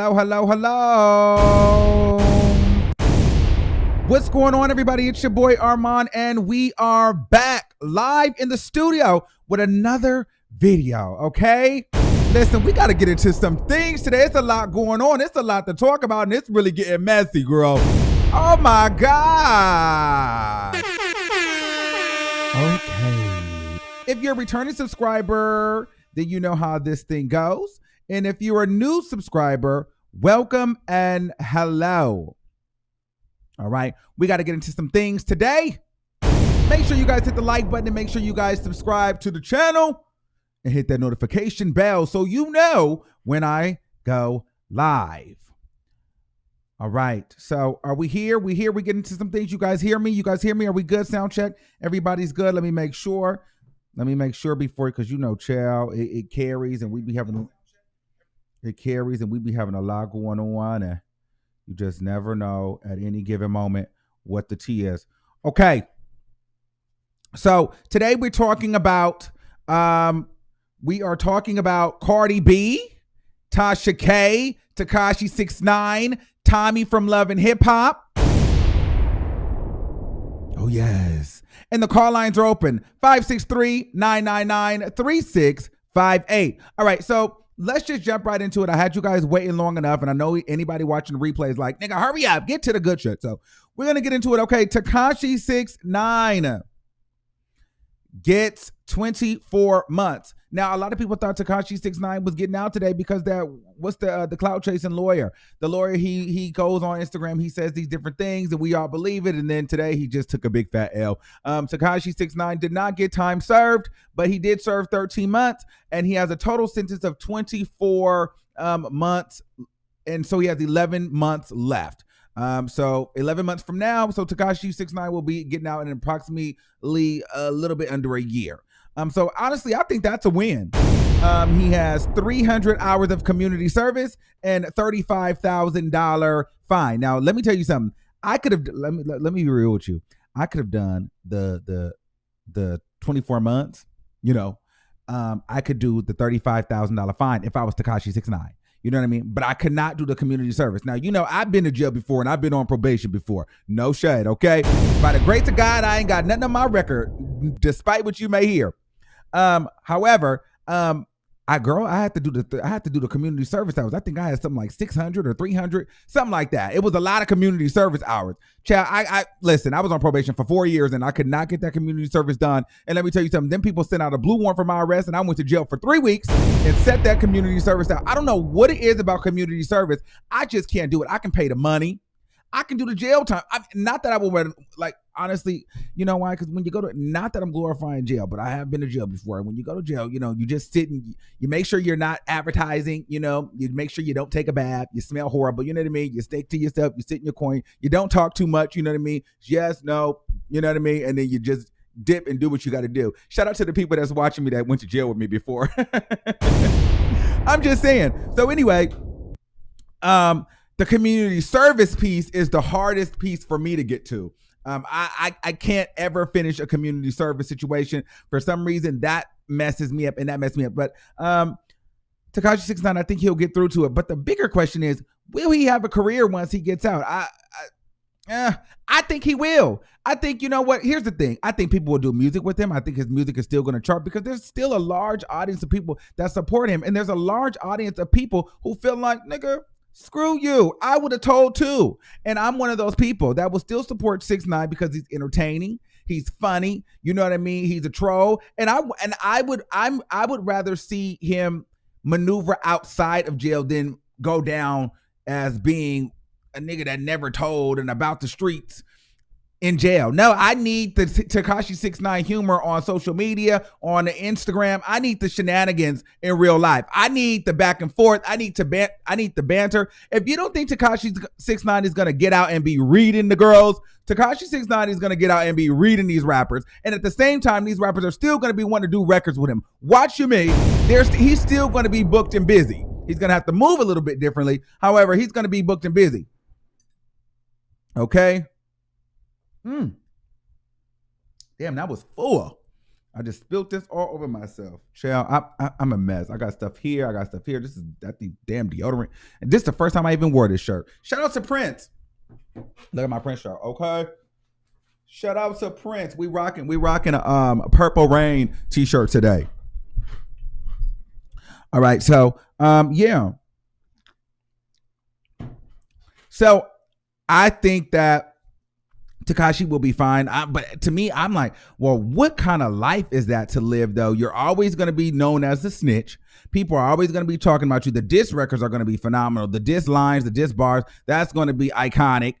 Hello, hello, hello. What's going on, everybody? It's your boy Armand, and we are back live in the studio with another video, okay? Listen, we got to get into some things today. It's a lot going on. It's a lot to talk about, and it's really getting messy, girl. Oh, my God. Okay. If you're a returning subscriber, then you know how this thing goes. And if you're a new subscriber, welcome and hello. All right, we got to get into some things today. Make sure you guys hit the like button and make sure you guys subscribe to the channel and hit that notification bell so you know when I go live. All right, so are we here? We get into some things. You guys hear me? You guys hear me? Are we good? Sound check. Everybody's good. Let me make sure. Before, because you know, child, it carries and we be having a lot going on, and you just never know at any given moment what the tea is. Okay, so today we're talking about CARDI B, TASHA K, Tekashi 6ix9ine, Tommy from Love and Hip Hop. Oh yes. And the call lines are open, 563-999-3658. All right, so let's just jump right into it. I had you guys waiting long enough, and I know anybody watching the replay is like, nigga, hurry up, get to the good shit. So we're going to get into it. Okay, Tekashi 6ix9ine gets 24 months. Now, a lot of people thought Tekashi 6ix9ine was getting out today because what's the clout chasing lawyer? The lawyer, he goes on Instagram, he says these different things, and we all believe it. And then today he just took a big fat L. Tekashi 6ix9ine did not get time served, but he did serve 13 months, and he has a total sentence of 24 months, and so he has 11 months left. So 11 months from now, so Tekashi 6ix9ine will be getting out in approximately a little bit under a year. So honestly, I think that's a win. He has 300 hours of community service and $35,000 fine. Now, let me tell you something. I could have, let me be real with you. I could have done the 24 months, you know, I could do the $35,000 fine if I was Tekashi 6ix9ine. You know what I mean? But I could not do the community service. Now, you know, I've been to jail before and I've been on probation before. No shade, okay? By the grace of God, I ain't got nothing on my record, despite what you may hear. However, I had to do the community service hours. I think I had something like 600 or 300, something like that. It was a lot of community service hours. Child, I listen, I was on probation for 4 years and I could not get that community service done. And let me tell you something, then people sent out a blue warrant for my arrest and I went to jail for 3 weeks and set that community service out. I don't know what it is about community service. I just can't do it. I can pay the money. I can do the jail time. Not that I would, like, honestly, you know why? Because when you go to, not that I'm glorifying jail, but I have been to jail before. And when you go to jail, you know, you just sit and you make sure you're not advertising, you know, you make sure you don't take a bath, you smell horrible, you know what I mean? You stick to yourself, you sit in your coin, you don't talk too much, you know what I mean? Yes, no, you know what I mean? And then you just dip and do what you got to do. Shout out to the people that's watching me that went to jail with me before. I'm just saying. So anyway, the community service piece is the hardest piece for me to get to. I can't ever finish a community service situation. For some reason, that messes me up, and that messed me up. But Tekashi 6ix9ine, I think he'll get through to it. But the bigger question is, will he have a career once he gets out? I think he will. I think, you know what? Here's the thing. I think people will do music with him. I think his music is still going to chart because there's still a large audience of people that support him. And there's a large audience of people who feel like, nigga, screw you. I would have told too. And I'm one of those people that will still support 6ix9ine because he's entertaining. He's funny. You know what I mean? He's a troll. And I would rather see him maneuver outside of jail than go down as being a nigga that never told and about the streets in jail. No, I need the Tekashi 6ix9ine humor on social media, on the Instagram. I need the shenanigans in real life. I need the back and forth. I need the banter. If you don't think Tekashi 6ix9ine is gonna get out and be reading the girls, Tekashi 6ix9ine is gonna get out and be reading these rappers. And at the same time, these rappers are still gonna be wanting to do records with him. Watch you me. He's still gonna be booked and busy. He's gonna have to move a little bit differently. However, he's gonna be booked and busy. Okay. Damn, that was full. I just spilled this all over myself. Child, I'm a mess. I got stuff here. I got stuff here. This is that the damn deodorant. And this is the first time I even wore this shirt. Shout out to Prince. Look at my Prince shirt. Okay. Shout out to Prince. We rocking a Purple Rain t-shirt today. All right. So yeah. So I think that Tekashi will be fine. But to me, I'm like, well, what kind of life is that to live, though? You're always going to be known as the snitch. People are always going to be talking about you. The diss records are going to be phenomenal. The diss lines, the diss bars, that's going to be iconic.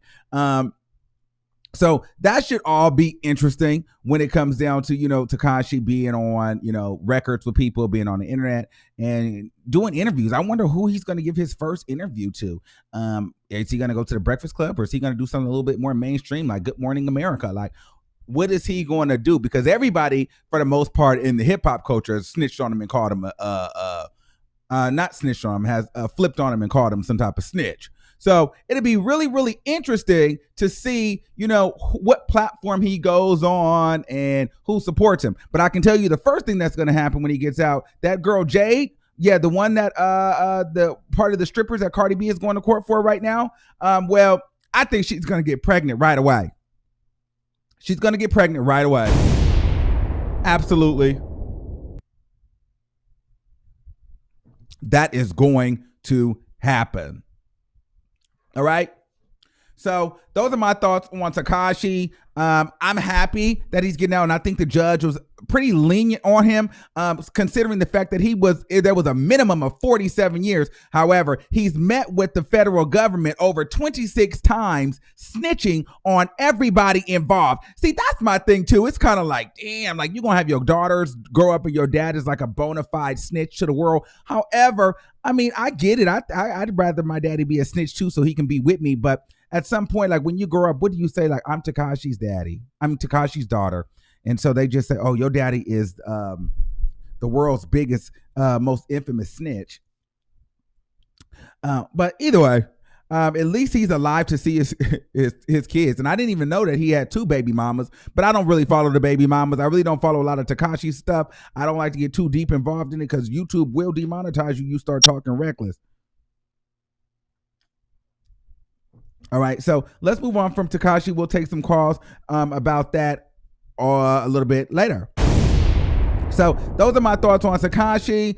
So that should all be interesting when it comes down to, Tekashi being on, records with people, being on the internet and doing interviews. I wonder who he's going to give his first interview to. Is he going to go to the Breakfast Club, or is he going to do something a little bit more mainstream, like Good Morning America? Like, what is he going to do? Because everybody, for the most part, in the hip hop culture has snitched on him and called him not snitched on him, has flipped on him and called him some type of snitch. So it'd be really, really interesting to see, what platform he goes on and who supports him. But I can tell you the first thing that's going to happen when he gets out, that girl Jade, yeah, the one that the part of the strippers that Cardi B is going to court for right now. Well, I think she's going to get pregnant right away. She's going to get pregnant right away. Absolutely. That is going to happen. All right. So those are my thoughts on Tekashi. I'm happy that he's getting out, and I think the judge was pretty lenient on him, considering the fact that there was a minimum of 47 years. However, he's met with the federal government over 26 times, snitching on everybody involved. See, that's my thing too. It's kind of like, damn, like you're gonna have your daughters grow up and your dad is like a bona fide snitch to the world. However, I mean, I get it. I'd rather my daddy be a snitch too, so he can be with me. But at some point, like when you grow up, what do you say? Like, I'm Tekashi's daddy. I'm Tekashi's daughter. And so they just say, oh, your daddy is the world's biggest, most infamous snitch. But either way, at least he's alive to see his kids. And I didn't even know that he had 2 baby mamas, but I don't really follow the baby mamas. I really don't follow a lot of Tekashi stuff. I don't like to get too deep involved in it because YouTube will demonetize you. You start talking reckless. All right, so let's move on from Tekashi. We'll take some calls about that a little bit later. So those are my thoughts on Tekashi.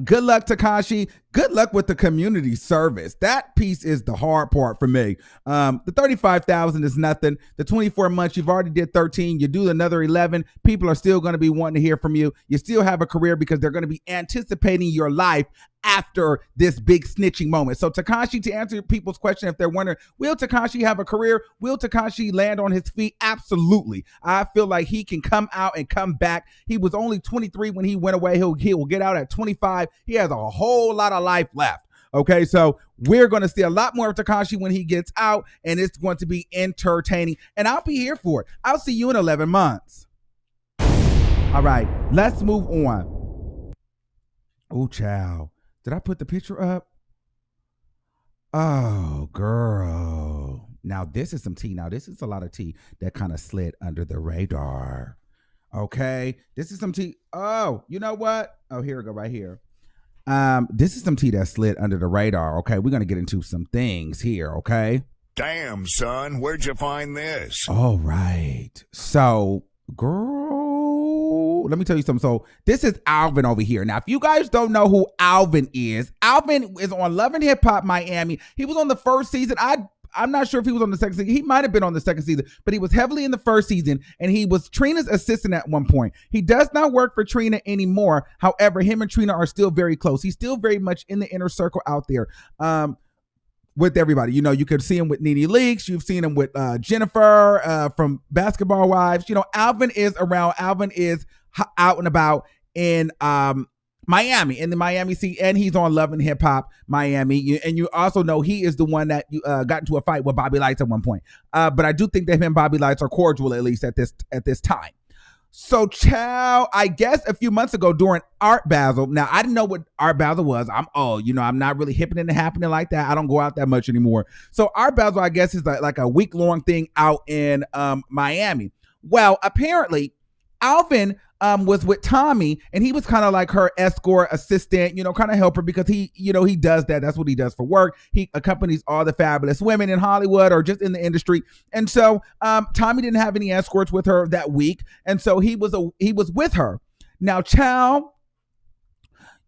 Good luck, Tekashi. Good luck with the community service. That piece is the hard part for me. The 35,000 is nothing. The 24 months, you've already did 13. You do another 11. People are still going to be wanting to hear from you. You still have a career because they're going to be anticipating your life after this big snitching moment. So Tekashi, to answer people's question, if they're wondering, will Tekashi have a career? Will Tekashi land on his feet? Absolutely. I feel like he can come out and come back. He was only 23 when he went away. He will get out at 25. He has a whole lot of life left. Okay, so we're going to see a lot more of Tekashi when he gets out, and it's going to be entertaining, and I'll be here for it. I'll see you in 11 months. All right, let's move on. Oh, child. Did I put the picture up? Oh, girl. Now, this is some tea. Now, this is a lot of tea that kind of slid under the radar. Okay. This is some tea. Oh, you know what? Oh, here we go right here. This is some tea that slid under the radar. Okay. We're going to get into some things here. Okay. Damn, son. Where'd you find this? All right. So, girl, let me tell you something. So this is Alvin over here. Now, if you guys don't know who Alvin is on Love and Hip Hop Miami. He was on the first season. I'm not sure if he was on the second season. He might have been on the second season, but he was heavily in the first season, and he was Trina's assistant at one point. He does not work for Trina anymore. However, him and Trina are still very close. He's still very much in the inner circle out there. With everybody, you could see him with NeNe Leakes. You've seen him with Jennifer from Basketball Wives. Alvin is around. Alvin is out and about in Miami, in the Miami scene, and he's on Love and Hip Hop Miami. And you also know he is the one that got into a fight with Bobby Lights at one point. But I do think that him and Bobby Lights are cordial, at least at this time. So, child, I guess a few months ago during Art Basel, now I didn't know what Art Basel was. I'm old, I'm not really hipping into happening like that. I don't go out that much anymore. So Art Basel, I guess, is like a week-long thing out in Miami. Well, apparently, Alvin was with Tommy, and he was kind of like her escort assistant, kind of helper, because he does that. That's what he does for work. He accompanies all the fabulous women in Hollywood or just in the industry. And so Tommy didn't have any escorts with her that week, and so he was with her. Now, child,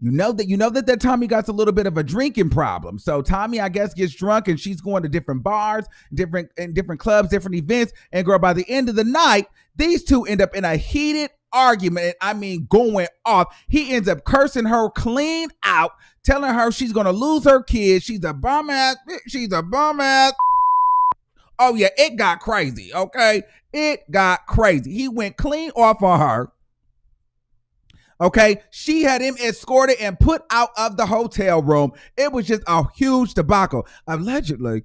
you know that Tommy got a little bit of a drinking problem. So Tommy, I guess, gets drunk, and she's going to different bars, different clubs, different events. And girl, by the end of the night, these two end up in a heated argument. I mean, going off. He ends up cursing her clean out, telling her she's gonna lose her kids. She's a bum ass. Oh yeah, it got crazy. Okay, it got crazy. He went clean off on her. Okay, she had him escorted and put out of the hotel room. It was just a huge debacle. Allegedly,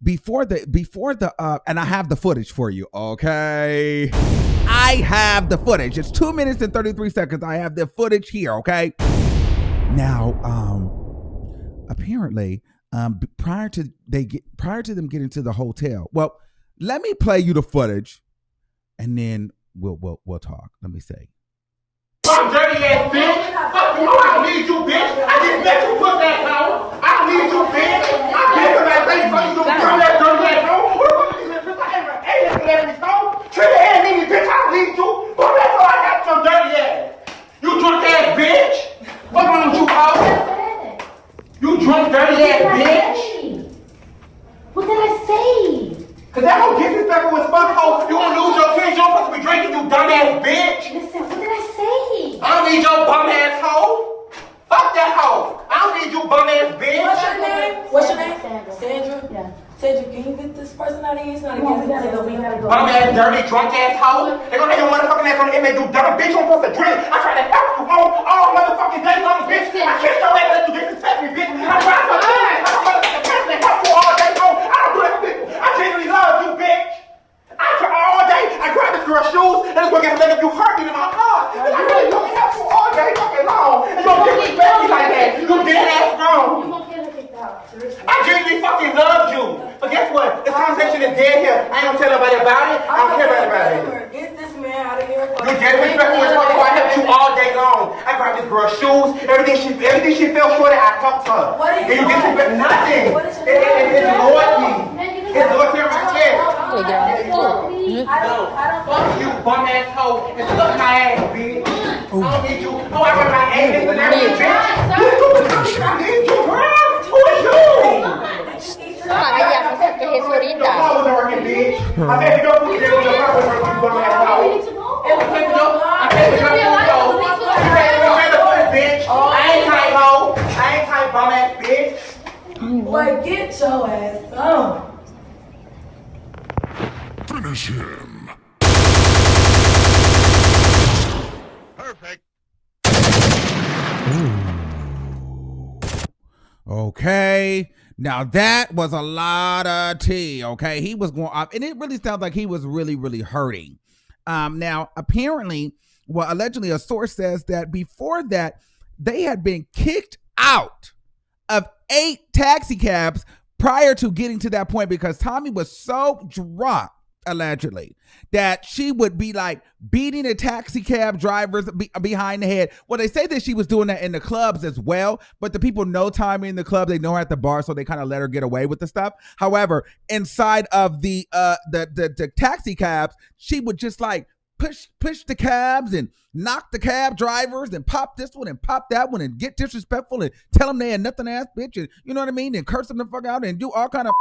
before the and I have the footage for you. Okay, I have the footage. It's 2 minutes and 33 seconds. I have the footage here. Okay, now, apparently, prior to them getting to the hotel. Well, let me play you the footage, and then we'll talk. Let me say. Fuck dirty ass bitch. Fuck you. I don't need you, bitch. I just met you, pussy ass hoe. I don't need you, bitch. I paid for that thing for you to come that dirty ass hoe. Who the fuck is this bitch? I ain't even ate this every stone. Treat the ass nigga, bitch. I don't need you. Fuck that hoe. I got your dirty ass. You drunk ass bitch. What's wrong with you, hoe? You drunk dirty ass bitch. What did I say? Cause that hoe disrespectful as fuck, hoe. You gonna lose your kids. You don't supposed to be drinking, you dumb ass bitch. Listen, what did I say? I don't need your bum ass hoe. Fuck that hoe. I don't need you bum ass bitch. What's your name? Sandra? Yeah. Sandra, can you get this person out of here? It's not against We gotta go. Bum ass, dirty, drunk ass hoe. They gonna have your motherfucking ass on the inmate, you dumb bitch. You supposed to drink. I tried to help you all motherfucking day long, bitch. I kissed your ass and you disrespect me, bitch. I tried so good. I don't motherfucking person to help you all day long. I don't do that for people. I genuinely love you, bitch. I try all day. I grab this girl's shoes and this girl gets leg up. You hurt me in my heart. I really don't help you all day fucking long. And you don't disrespect me like that. You dead ass wrong. You won't get her kicked out. Seriously. I genuinely fucking love you. But guess what? This conversation is dead here. I ain't gonna tell nobody about it. I don't care about anybody. Get this man out of here. You dead respectful as fuck, so I helped you all day long. I grabbed this girl's shoes, everything she fell short of, I talked to her. What is And you your disrespect nothing. What is your It's loyalty. It's loyalty and respect. I don't Fuck you, bum ass hoe, and suck my ass, bitch. I don't need you. Oh, I got my ass and everything, bitch. You stupid bitch. I need you, girl. Who is you? Makanya aku sakit Your Surita. car wasn't working, bitch. I bet you don't put it with your car wasn't working, you bum ass hoe. I paid for your food, bitch. I ain't tight, hoe. I ain't tight, bum ass bitch. Boy, get your ass on. Finish him. Perfect. Okay. Now that was a lot of tea. Okay. He was going off, and it really sounds like he was really, really hurting. Now, apparently, well, allegedly, a source says that before that, they had been kicked out of 8 taxi cabs prior to getting to that point because Tommy was so drunk, allegedly, that she would be like beating the taxi cab drivers behind the head. Well, they say that she was doing that in the clubs as well, but the people know Tommy in the club. They know her at the bar, so they kind of let her get away with the stuff. However, inside of the taxi cabs, she would just like push the cabs and knock the cab drivers and pop this one and pop that one and get disrespectful and tell them they had nothing ass bitch and you know what I mean, and curse them the fuck out and do all kind of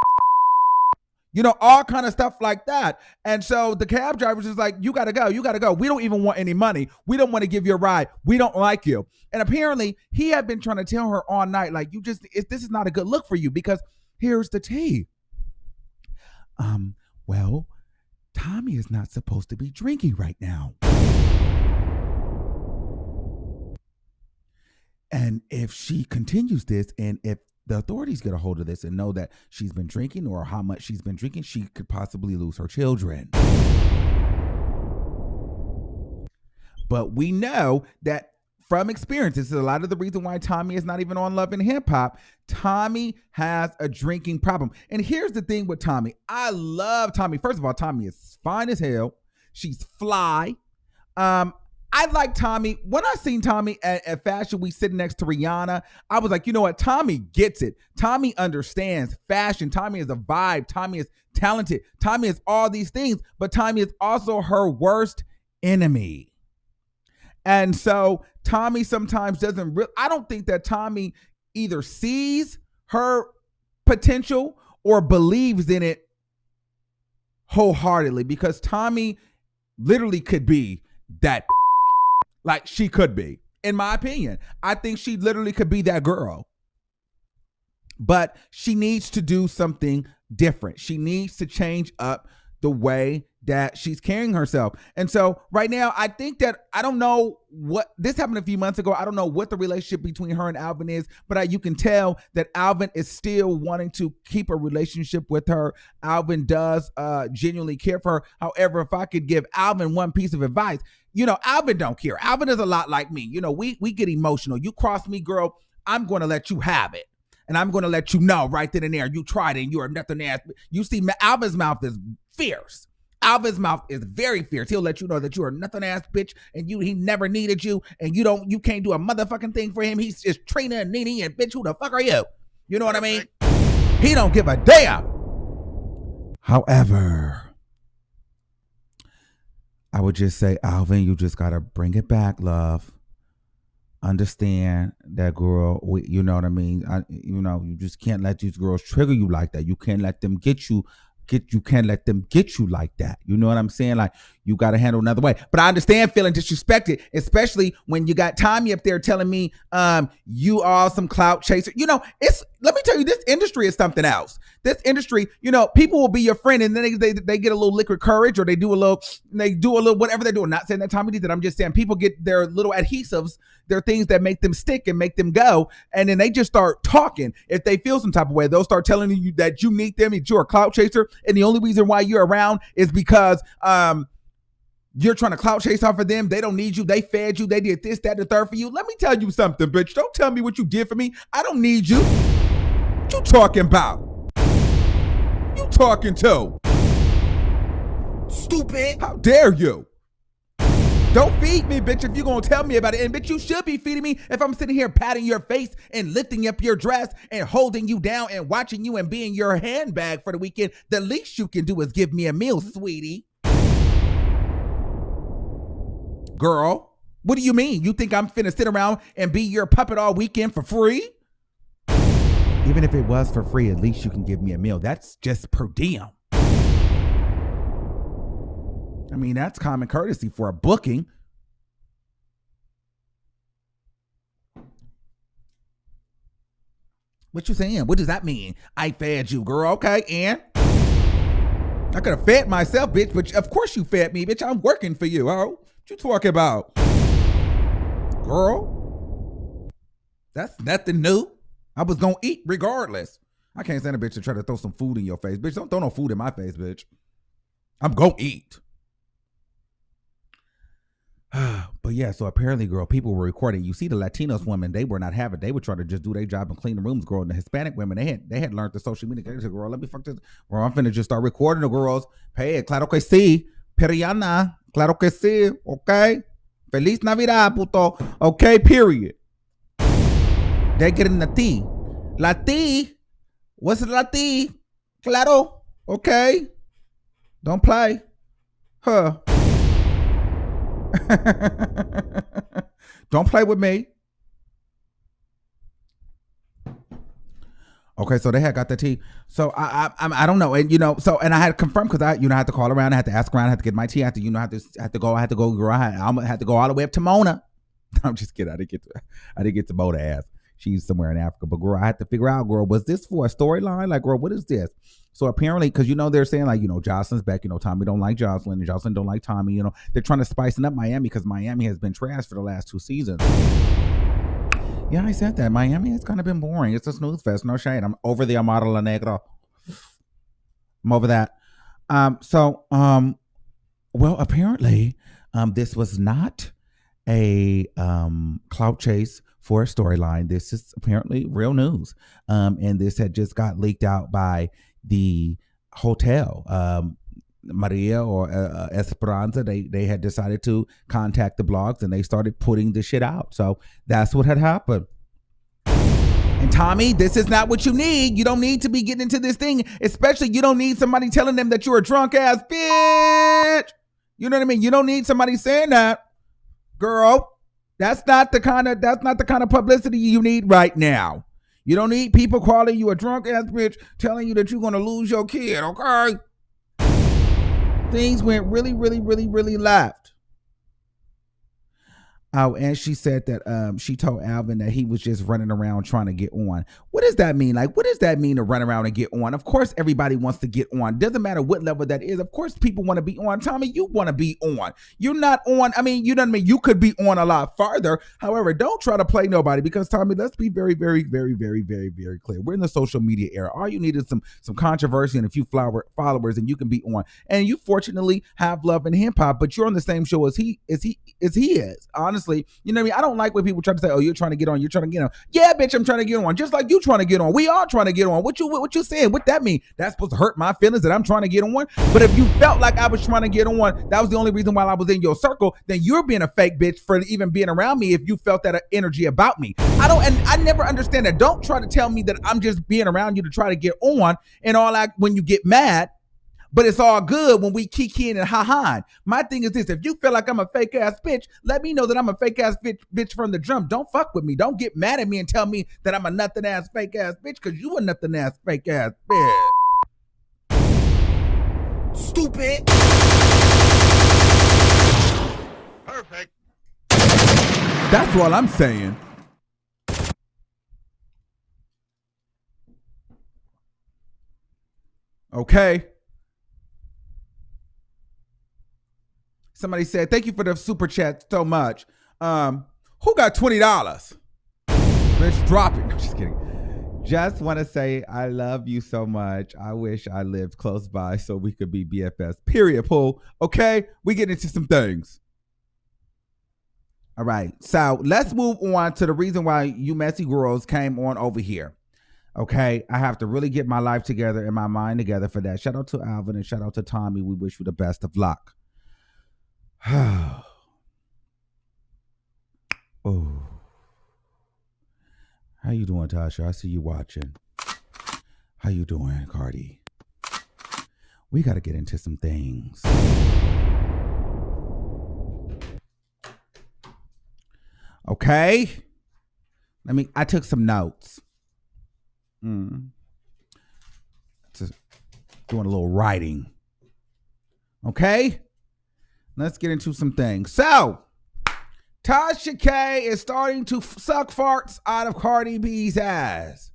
all kind of stuff like that. And so the cab drivers is like, you gotta go. We don't even want any money. We don't want to give you a ride. We don't like you. And apparently he had been trying to tell her all night, like, this is not a good look for you because here's the tea. Well, Tommy is not supposed to be drinking right now. And if she continues this, and if the authorities get a hold of this and know that she's been drinking or how much she's been drinking, she could possibly lose her children. But we know that from experience, this is a lot of the reason why Tommy is not even on Love and Hip Hop. Tommy has a drinking problem. And here's the thing with Tommy. I love Tommy. First of all, Tommy is fine as hell. She's fly. I like Tommy. When I seen Tommy at Fashion Week sitting next to Rihanna, I was like, you know what? Tommy gets it. Tommy understands fashion. Tommy is a vibe. Tommy is talented. Tommy is all these things, but Tommy is also her worst enemy. And so Tommy sometimes doesn't I don't think that Tommy either sees her potential or believes in it wholeheartedly, because Tommy literally could be that. Like, she could be, in my opinion. I think she literally could be that girl. But she needs to do something different. She needs to change up the way that she's carrying herself. And so right now, I think that, I don't know what, this happened a few months ago. I don't know what the relationship between her and Alvin is, but you can tell that Alvin is still wanting to keep a relationship with her. Alvin does genuinely care for her. However, if I could give Alvin one piece of advice, you know, Alvin don't care. Alvin is a lot like me. You know, we get emotional. You cross me, girl, I'm going to let you have it. And I'm going to let you know right then and there, you tried it and you are nothing ass. You see, Alvin's mouth is fierce. Alvin's mouth is very fierce. He'll let you know that you are nothing ass bitch, and he never needed you, and you can't do a motherfucking thing for him. He's just Trina and Nene, and bitch, who the fuck are you? You know what I mean? He don't give a damn. However, I would just say, Alvin, you just gotta bring it back, love. Understand that, girl. You know what I mean? You just can't let these girls trigger you like that. You can't let them you can't let them get you like that. You know what I'm saying? Like, you got to handle another way. But I understand feeling disrespected, especially when you got Tommy up there telling me, you are some clout chaser. You know, let me tell you, this industry is something else. This industry, you know, people will be your friend, and then they get a little liquid courage, or they do a little whatever they're doing. Not saying that Tommy did that. I'm just saying people get their little adhesives, their things that make them stick and make them go, and then they just start talking. If they feel some type of way, they'll start telling you that you need them, that you're a clout chaser, and the only reason why you're around is because you're trying to clout chase off of them. They don't need you. They fed you. They did this, that, the third for you. Let me tell you something, bitch. Don't tell me what you did for me. I don't need you. What you talking about? You talking to? Stupid. How dare you? Don't feed me, bitch, if you're going to tell me about it. And bitch, you should be feeding me if I'm sitting here patting your face and lifting up your dress and holding you down and watching you and being your handbag for the weekend. The least you can do is give me a meal, sweetie. Girl, what do you mean? You think I'm finna sit around and be your puppet all weekend for free? Even if it was for free, at least you can give me a meal. That's just per diem. I mean, that's common courtesy for a booking. What you saying? What does that mean? I fed you, girl. Okay, and I could have fed myself, bitch, but of course you fed me, bitch. I'm working for you, oh. What you talking about? Girl, that's nothing new. I was gonna eat regardless. I can't stand a bitch to try to throw some food in your face. Bitch, don't throw no food in my face, bitch. I'm gonna eat. But yeah, so apparently, girl, people were recording. You see, the Latinos women, they were not having. They were trying to just do their job and clean the rooms, girl. And the Hispanic women, they had learned the social media. They said, girl, let me fuck this. Girl, I'm finna just start recording the girls. Hey, claro que sí, Periana, claro que sí, okay. Feliz Navidad, puto. Okay, period. They're getting the tea. La tea. What's la tea? Claro. Okay. Don't play. Huh. Don't play with me. Okay, so they had got the tea. So I don't know, and and I had to confirm because I had to call around, I had to ask around, I had to get my tea, I had to go, girl. I had to go all the way up to Mona. I'm just kidding. I didn't get to Mona ass. She's somewhere in Africa, but girl, I had to figure out, girl, was this for a storyline? Like, girl, what is this? So apparently, because they're saying like, Jocelyn's back, Tommy don't like Jocelyn, and Jocelyn don't like Tommy, they're trying to spicing up Miami because Miami has been trash for the last 2 seasons. Yeah, I said that. Miami has kind of been boring. It's a snooze fest, no shade. I'm over the Amara La Negra. I'm over that. Well, apparently, this was not a clout chase for a storyline. This is apparently real news. And this had just got leaked out by the hotel. Maria or Esperanza, they had decided to contact the blogs and they started putting the shit out. So that's what had happened. And Tommy, this is not what you need. You don't need to be getting into this thing, especially you don't need somebody telling them that you're a drunk ass bitch. You know what I mean? You don't need somebody saying that, girl. That's not the kind of publicity you need right now. You don't need people calling you a drunk ass bitch, telling you that you're gonna lose your kid, okay? Things went really, really, really, really left. Oh, and she said that she told Alvin that he was just running around trying to get on. What does that mean? Like, what does that mean to run around and get on? Of course, everybody wants to get on. Doesn't matter what level that is. Of course, people want to be on. Tommy, you want to be on. You're not on. I mean, you know what I mean? You could be on a lot farther. However, don't try to play nobody because, Tommy, let's be very, very, very, very, very, very clear. We're in the social media era. All you need is some controversy and a few followers, and you can be on. And you fortunately have love and hip hop, but you're on the same show as he is. Honestly. You know what I mean? I don't like when people try to say, oh, you're trying to get on. You're trying to get on. Yeah, bitch, I'm trying to get on. Just like you trying to get on. We all trying to get on. What you saying? What that mean? That's supposed to hurt my feelings that I'm trying to get on? But if you felt like I was trying to get on, that was the only reason why I was in your circle, then you're being a fake bitch for even being around me if you felt that energy about me. I never understand that. Don't try to tell me that I'm just being around you to try to get on and all that when you get mad. But it's all good when we kiki and ha-ha. My thing is this. If you feel like I'm a fake ass bitch, let me know that I'm a fake ass bitch from the jump. Don't fuck with me. Don't get mad at me and tell me that I'm a nothing ass fake ass bitch because you a nothing ass fake ass bitch. Stupid. Perfect. That's what I'm saying. Okay. Somebody said, thank you for the super chat so much. Who got $20? Bitch, drop it. No, just kidding. Just want to say I love you so much. I wish I lived close by so we could be BFFs. Period, Pooh. Okay? We get into some things. All right. So let's move on to the reason why you messy girls came on over here. Okay? I have to really get my life together and my mind together for that. Shout out to Alvin and shout out to Tommy. We wish you the best of luck. Oh. How you doing, Tasha? I see you watching. How you doing, Cardi? We got to get into some things. Okay? I took some notes. Just doing a little writing. Okay? Let's get into some things. So, TASHA K is starting to suck farts out of Cardi B's ass.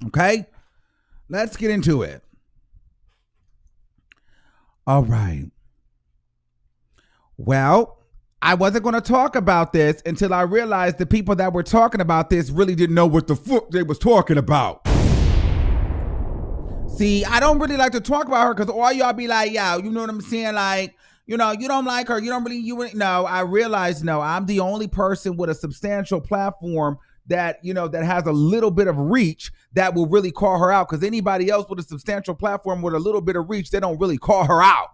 Okay? Let's get into it. All right. Well, I wasn't going to talk about this until I realized the people that were talking about this really didn't know what the fuck they was talking about. See, I don't really like to talk about her because all y'all be like, yo, you know what I'm saying? Like, you know, you don't like her. You don't really, no, I realize, no, I'm the only person with a substantial platform that, you know, that has a little bit of reach that will really call her out. Because anybody else with a substantial platform with a little bit of reach, they don't really call her out.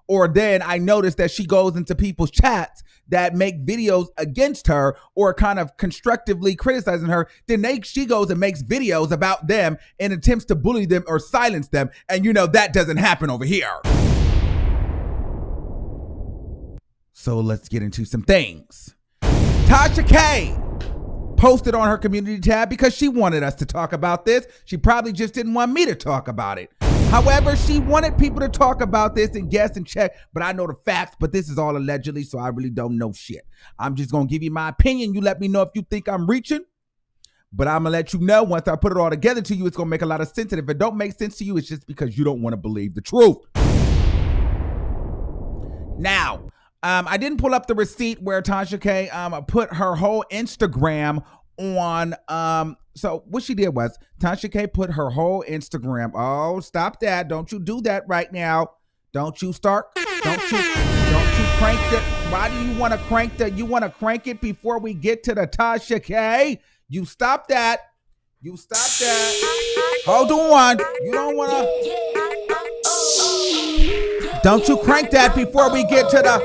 Or then I notice that she goes into people's chats that make videos against her or kind of constructively criticizing her. Then she goes and makes videos about them and attempts to bully them or silence them. And you know, that doesn't happen over here. So let's get into some things. TASHA K posted on her community tab because she wanted us to talk about this. She probably just didn't want me to talk about it. However, she wanted people to talk about this and guess and check, but I know the facts, but this is all allegedly, so I really don't know shit. I'm just going to give you my opinion. You let me know if you think I'm reaching, but I'm going to let you know once I put it all together to you, it's going to make a lot of sense. And if it don't make sense to you, it's just because you don't want to believe the truth. Now, I didn't pull up the receipt where TASHA K put her whole Instagram on. So what she did was TASHA K put her whole Instagram. Oh, stop that. Don't you do that right now. Don't you crank it. Why do you want to crank that? You want to crank it before we get to the TASHA K? You stop that. You stop that. Hold on. You don't want to. Don't you crank that before we get to the.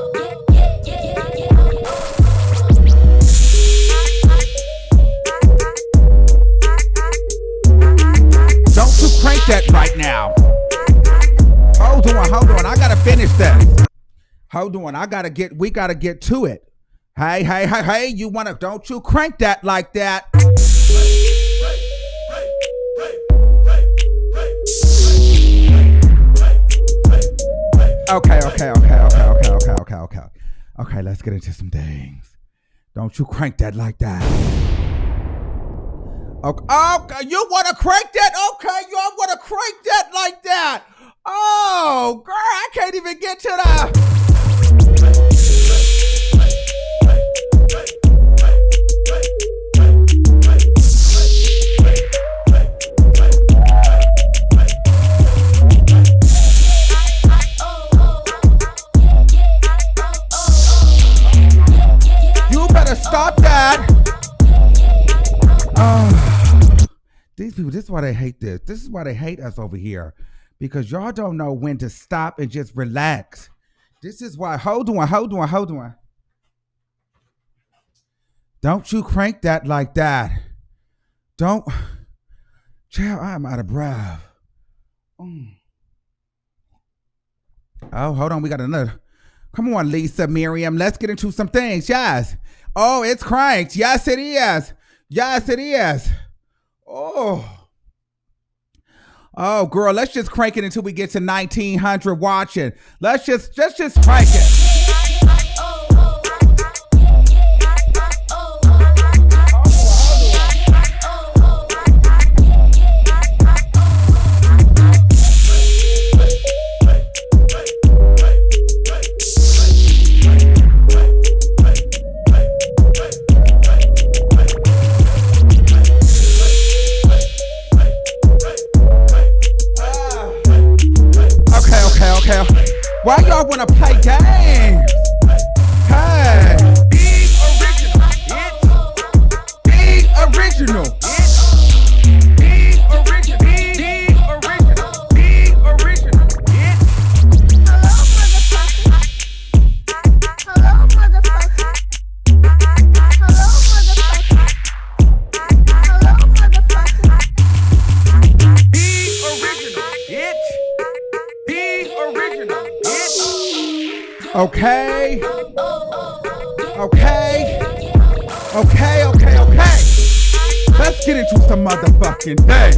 Don't you crank that right now. Hold on. I gotta finish that. Hold on. We gotta get to it. Hey, you wanna, don't you crank that like that. Okay, let's get into some things. Don't you crank that like that. Okay, you wanna crank that? Okay, you wanna crank that like that. Oh, girl, I can't even get to the. Stop that. These people, this is why they hate this. This is why they hate us over here. Because y'all don't know when to stop and just relax. This is why. Hold on. Don't you crank that like that. Don't. Child, I'm out of breath. Oh, hold on. We got another. Come on, Lisa, Miriam. Let's get into some things. Yes. Oh, it's cranked. Yes, it is. Oh, girl, let's just crank it until we get to 1900 watching. Let's just crank it. Why y'all wanna play games? Hey, be original, bitch. Be original. Be original. Be original. Be original, bitch. Hello, motherfucker. Be original, bitch. Be original, bitch. Okay. Let's get into some motherfucking things.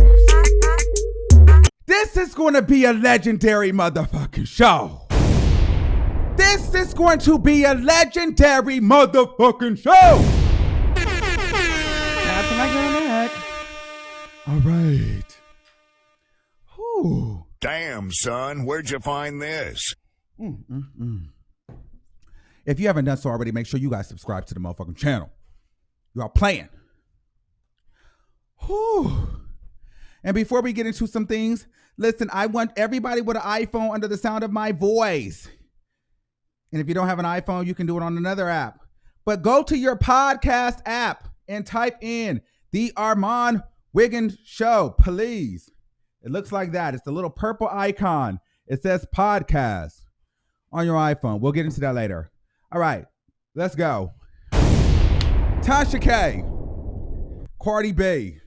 This is going to be a legendary motherfucking show. This is going to be a legendary motherfucking show. That's like that. All right. Whew. Damn, son, where'd you find this? If you haven't done so already, make sure you guys subscribe to the motherfucking channel. You are playing. Whew. And before we get into some things, listen, I want everybody with an iPhone under the sound of my voice. And if you don't have an iPhone, you can do it on another app. But go to your podcast app and type in The Armand Wiggins Show, please. It looks like that. It's the little purple icon. It says podcast on your iPhone. We'll get into that later. All right, let's go. TASHA K, CARDI B,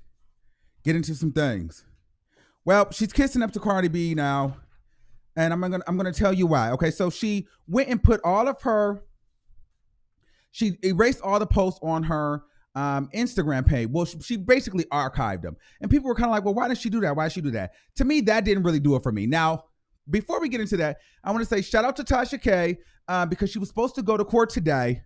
get into some things. Well, she's kissing up to CARDI B now, and I'm gonna tell you why. Okay, so she went and put all of her. She erased all the posts on her Instagram page. Well, she basically archived them, and people were kind of like, "Well, why did she do that? Why did she do that?" To me, that didn't really do it for me. Now, before we get into that, I want to say shout out to TASHA K because she was supposed to go to court today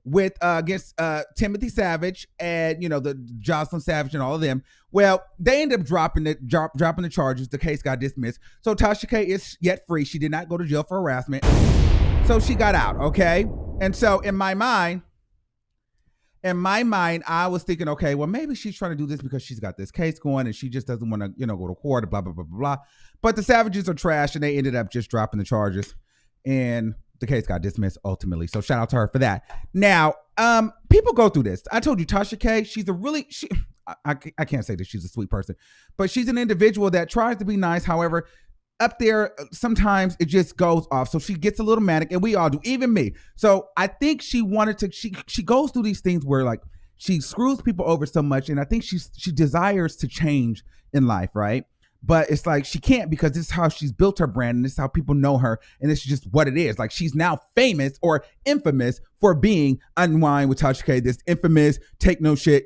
with against Timothy Savage and the Jocelyn Savage and all of them. Well, they ended up dropping the charges. The case got dismissed. So TASHA K is yet free. She did not go to jail for harassment. So she got out, okay? And so in my mind, I was thinking, okay, well, maybe she's trying to do this because she's got this case going and she just doesn't want to, go to court, blah, blah, blah, blah, blah. But the Savages are trash and they ended up just dropping the charges and the case got dismissed ultimately. So shout out to her for that. Now, people go through this. I told you, TASHA K, I can't say that she's a sweet person, but she's an individual that tries to be nice. However, up there, sometimes it just goes off. So she gets a little manic, and we all do, even me. So I think she wanted to, she goes through these things where like she screws people over so much. And I think she desires to change in life, right? But it's like she can't, because this is how she's built her brand, and this is how people know her, and it's just what it is. Like, she's now famous or infamous for being Unwind with Tasha K, this infamous take no shit,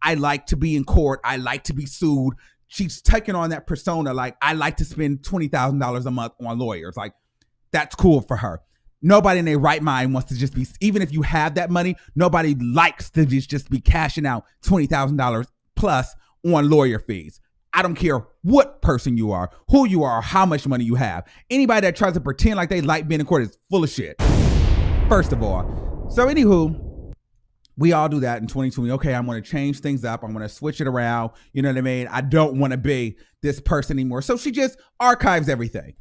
I like to be in court, I like to be sued. She's taking on that persona, like, I like to spend $20,000 a month on lawyers. Like, that's cool for her. Nobody in their right mind wants to just be, even if you have that money, nobody likes to just be cashing out $20,000 plus on lawyer fees. I don't care what person you are, who you are, how much money you have. Anybody that tries to pretend like they like being in court is full of shit, first of all. So anywho, we all do that in 2020. Okay, I'm going to change things up. I'm going to switch it around. You know what I mean? I don't want to be this person anymore. So she just archives everything.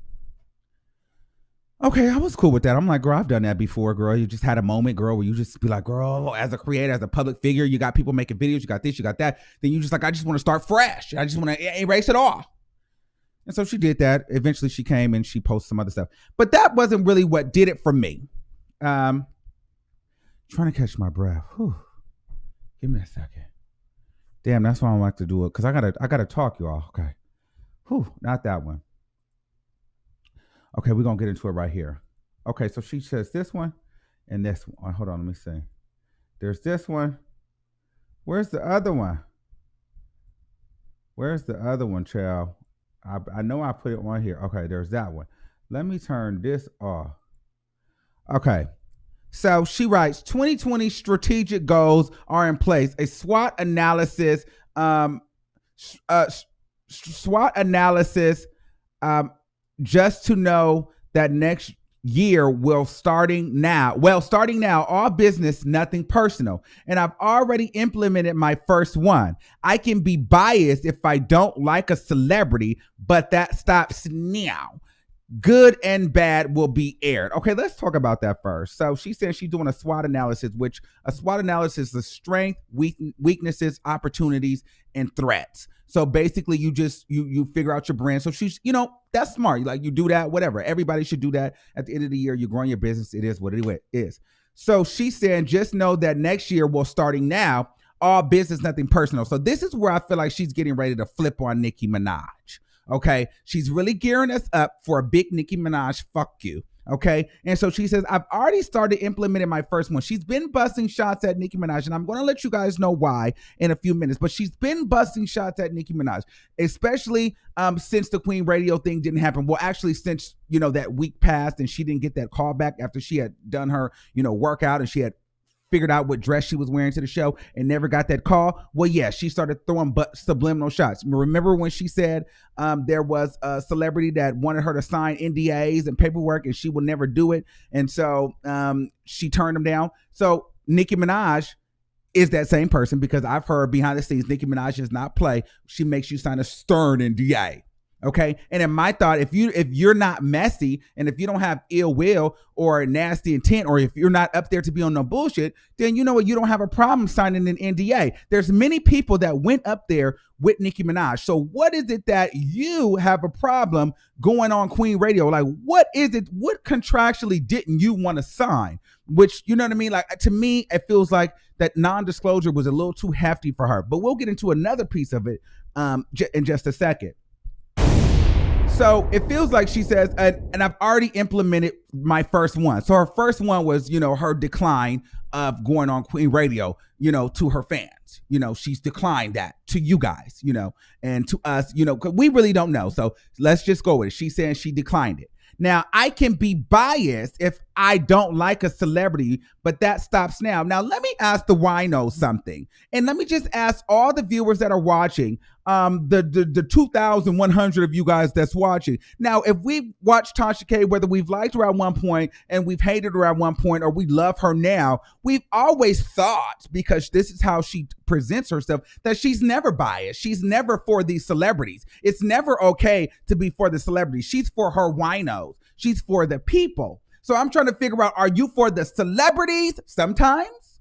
Okay, I was cool with that. I'm like, girl, I've done that before, girl. You just had a moment, girl, where you just be like, girl, as a creator, as a public figure, you got people making videos, you got this, you got that. Then you just like, I just want to start fresh. I just want to erase it all. And so she did that. Eventually she came and she posted some other stuff. But that wasn't really what did it for me. Trying to catch my breath. Whew. Give me a second. Damn, that's why I don't like to do it. Because I gotta talk, y'all. Okay. Whew, not that one. Okay, we're going to get into it right here. Okay, so she says this one and this one. Hold on, let me see. There's this one. Where's the other one? Where's the other one, child? I know I put it on here. Okay, there's that one. Let me turn this off. Okay, so she writes, 2020 strategic goals are in place. A SWOT analysis, just to know that next year starting now, all business, nothing personal. And I've already implemented my first one. I can be biased if I don't like a celebrity, but that stops now. Good and bad will be aired. Okay, let's talk about that first. So she says she's doing a SWOT analysis, which a SWOT analysis is strength, weaknesses, opportunities, and threats. So basically you figure out your brand. So she's, that's smart. Like, you do that, whatever. Everybody should do that. At the end of the year, you're growing your business. It is what it is. So she's saying, just know that next year, starting now, all business, nothing personal. So this is where I feel like she's getting ready to flip on Nicki Minaj. Okay, she's really gearing us up for a big Nicki Minaj fuck you. Okay, and so she says, I've already started implementing my first one. She's been busting shots at Nicki Minaj, and I'm going to let you guys know why in a few minutes. But she's been busting shots at Nicki Minaj, especially since the Queen Radio thing didn't happen. Well, actually, since that week passed and she didn't get that call back after she had done her workout and she had figured out what dress she was wearing to the show and never got that call. Well, yeah, she started throwing subliminal shots. Remember when she said there was a celebrity that wanted her to sign NDAs and paperwork and she would never do it. And so she turned them down. So Nicki Minaj is that same person, because I've heard behind the scenes, Nicki Minaj does not play. She makes you sign a stern NDA. Okay. And in my thought, if you're not messy and if you don't have ill will or nasty intent, or if you're not up there to be on no bullshit, then you know what? You don't have a problem signing an NDA. There's many people that went up there with Nicki Minaj. So what is it that you have a problem going on Queen Radio? Like, what is it? What contractually didn't you want to sign? Which, you know what I mean? Like, to me, it feels like that non-disclosure was a little too hefty for her. But we'll get into another piece of it in just a second. So it feels like she says, and I've already implemented my first one. So her first one was, her decline of going on Queen Radio, to her fans. She's declined that to you guys, and to us, because we really don't know. So let's just go with it. She's saying she declined it. Now, I can be biased if I don't like a celebrity, but that stops now. Now, let me ask the wino something. And let me just ask all the viewers that are watching, the 2,100 of you guys that's watching. Now, if we watch Tasha K, whether we've liked her at one point and we've hated her at one point, or we love her now, we've always thought, because this is how she presents herself, that she's never biased. She's never for these celebrities. It's never okay to be for the celebrities. She's for her winos. She's for the people. So I'm trying to figure out, are you for the celebrities sometimes,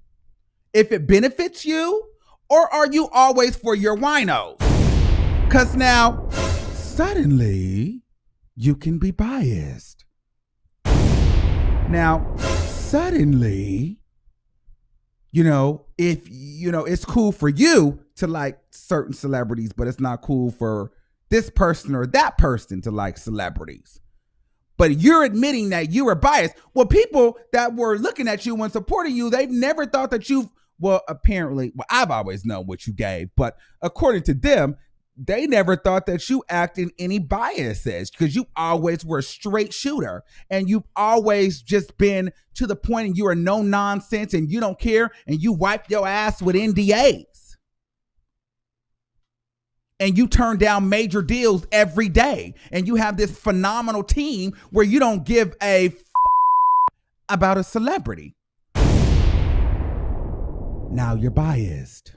if it benefits you? Or are you always for your winos? Because now, suddenly, you can be biased. Now, suddenly, if, it's cool for you to like certain celebrities, but it's not cool for this person or that person to like celebrities. But you're admitting that you were biased. Well, people that were looking at you when supporting you, they've never thought that apparently, I've always known what you gave, but according to them, they never thought that you act in any biases because you always were a straight shooter and you've always just been to the point and you are no nonsense and you don't care and you wipe your ass with NDAs. And you turn down major deals every day. And you have this phenomenal team where you don't give a about a celebrity. Now you're biased.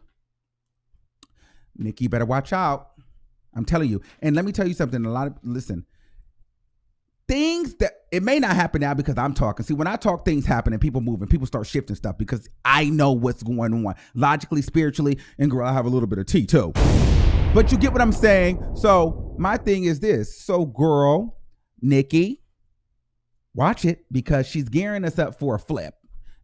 Nikki, better watch out. I'm telling you. And let me tell you something. Listen, things that it may not happen now because I'm talking. See, when I talk, things happen and people move and people start shifting stuff because I know what's going on logically, spiritually, and girl, I have a little bit of tea too. But you get what I'm saying? So my thing is this. So girl, Nikki, watch it because she's gearing us up for a flip.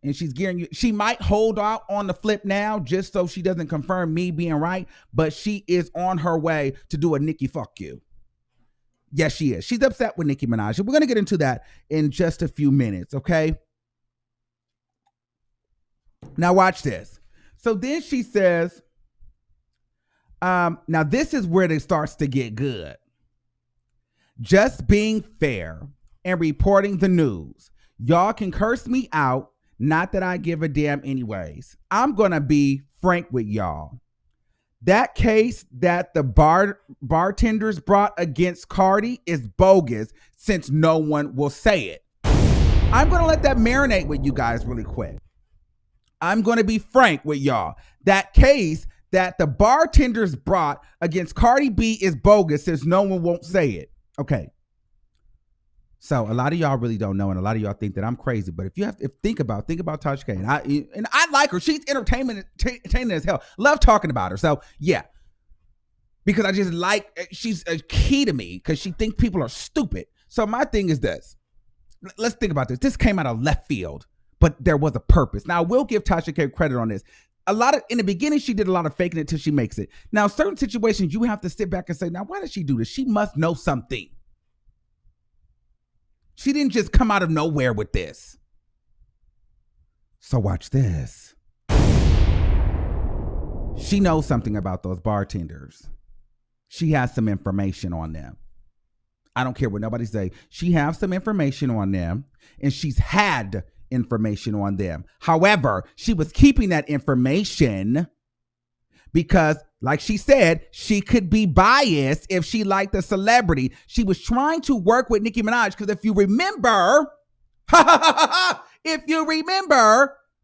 And she's gearing you. She might hold out on the flip now just so she doesn't confirm me being right. But she is on her way to do a Nikki fuck you. Yes, she is. She's upset with Nicki Minaj. We're going to get into that in just a few minutes, okay? Now watch this. So then she says, now this is where it starts to get good. Just being fair and reporting the news. Y'all can curse me out. Not that I give a damn anyways. I'm going to be frank with y'all. That case that the bartenders brought against Cardi is bogus since no one will say it. I'm going to let that marinate with you guys really quick. I'm going to be frank with y'all. That case that the bartenders brought against Cardi B is bogus since no one won't say it. Okay. So a lot of y'all really don't know, and a lot of y'all think that I'm crazy. But think about TASHA K, and I like her. She's entertaining as hell. Love talking about her. So yeah, because I just like she's a key to me because she thinks people are stupid. So my thing is this. Let's think about this. This came out of left field, but there was a purpose. Now I will give TASHA K credit on this. In the beginning, she did a lot of faking it till she makes it. Now certain situations you have to sit back and say, now why did she do this? She must know something. She didn't just come out of nowhere with this. So watch this. She knows something about those bartenders. She has some information on them. I don't care what nobody say. She has some information on them, and she's had information on them. However, she was keeping that information because, like she said, she could be biased if she liked a celebrity. She was trying to work with Nicki Minaj because if you remember,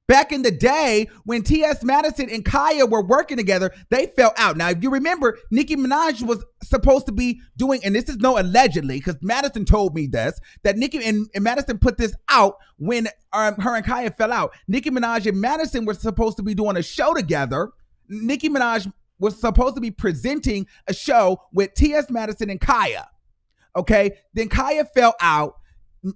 back in the day when T.S. Madison and Kaya were working together, they fell out. Now, if you remember, Nicki Minaj was supposed to be doing, and this is no allegedly, because Madison told me this, that Nicki and Madison put this out when her and Kaya fell out. Nicki Minaj and Madison were supposed to be doing a show together. Nicki Minaj was supposed to be presenting a show with T.S. Madison and Kaya. Okay, then Kaya fell out.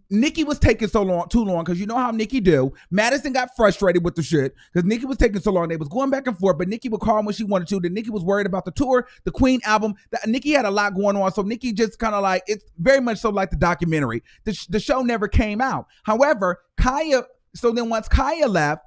Nicki was taking too long, because you know how Nicki do. Madison got frustrated with the shit because Nicki was taking so long. They was going back and forth, but Nicki would call him when she wanted to. Then Nicki was worried about the tour, the Queen album. Nicki had a lot going on, so Nicki just kind of like, it's very much so like the documentary. The show never came out. However, so then once Kaya left,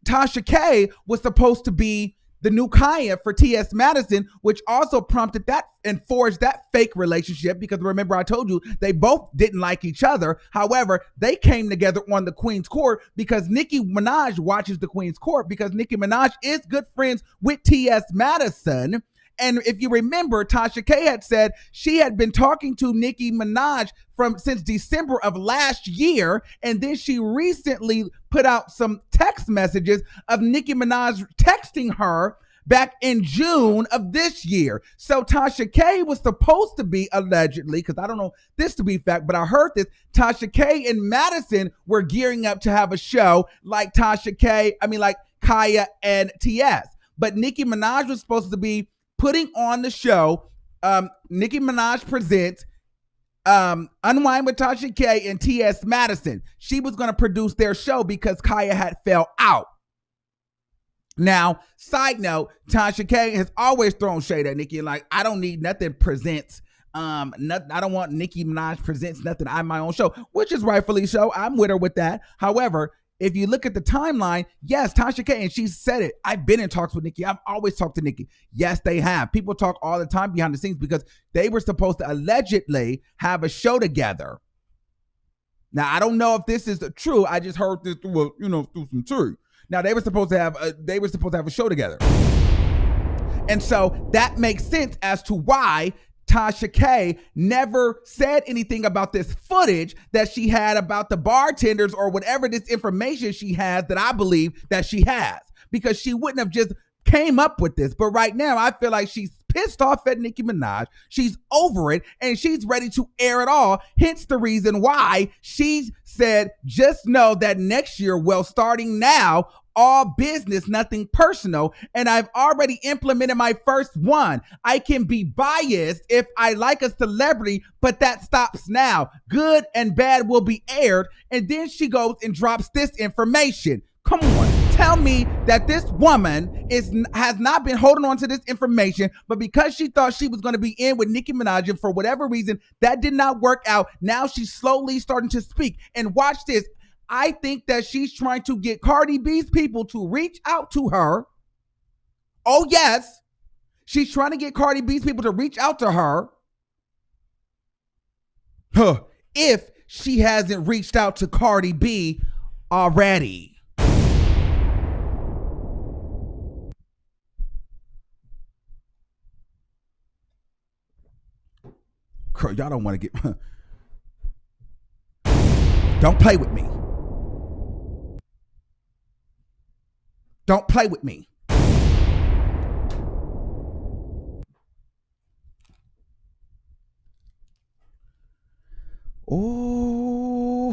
TASHA K was supposed to be the new Kaya for T.S. Madison, which also prompted that and forged that fake relationship because remember I told you they both didn't like each other. However, they came together on the Queen's Court because Nicki Minaj watches the Queen's Court because Nicki Minaj is good friends with T.S. Madison. And if you remember, TASHA K had said she had been talking to Nicki Minaj since December of last year. And then she recently put out some text messages of Nicki Minaj texting her back in June of this year. So TASHA K was supposed to be allegedly, because I don't know this to be fact, but I heard this, TASHA K and Madison were gearing up to have a show like Kaya and TS. but Nicki Minaj was supposed to be putting on the show. Nicki Minaj presents Unwind with Tasha K and T.S. Madison. She was going to produce their show because Kaya had fell out. Now, side note, Tasha K has always thrown shade at Nicki, like, I don't need nothing presents. I don't want Nicki Minaj presents nothing. I'm my own show, which is rightfully so. I'm with her with that. However, if you look at the timeline, yes, Tasha K, and she said it, I've been in talks with Nicki. I've always talked to Nicki. Yes, they have. People talk all the time behind the scenes because they were supposed to allegedly have a show together. Now, I don't know if this is true. I just heard this through some tea. Now, they were supposed to have a show together. And so that makes sense as to why Tasha K never said anything about this footage that she had about the bartenders or whatever this information she has that I believe that she has, because she wouldn't have just came up with this. But right now, I feel like she's pissed off at Nicki Minaj. She's over it and she's ready to air it all. Hence the reason why she said, just know that next year, well, starting now, all business, nothing personal. And I've already implemented my first one. I can be biased if I like a celebrity, but that stops now. Good and bad will be aired. And then she goes and drops this information. Come on, tell me that this woman has not been holding on to this information, but because she thought she was going to be in with Nicki Minaj, and for whatever reason, that did not work out. Now she's slowly starting to speak. And watch this. I think that she's trying to get Cardi B's people to reach out to her. Oh, yes. She's trying to get Cardi B's people to reach out to her. If she hasn't reached out to Cardi B already. Girl, y'all don't want to get... Don't play with me. Don't play with me. Oh,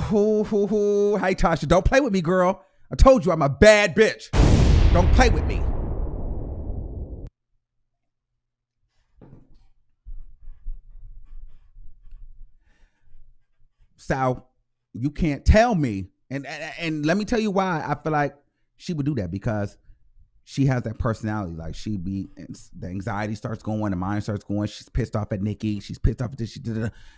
hey, Tasha, don't play with me, girl. I told you I'm a bad bitch. Don't play with me. So you can't tell me, and let me tell you why I feel like she would do that, because she has that personality. Like, the anxiety starts going, the mind starts going. She's pissed off at Nicki. She's pissed off at this.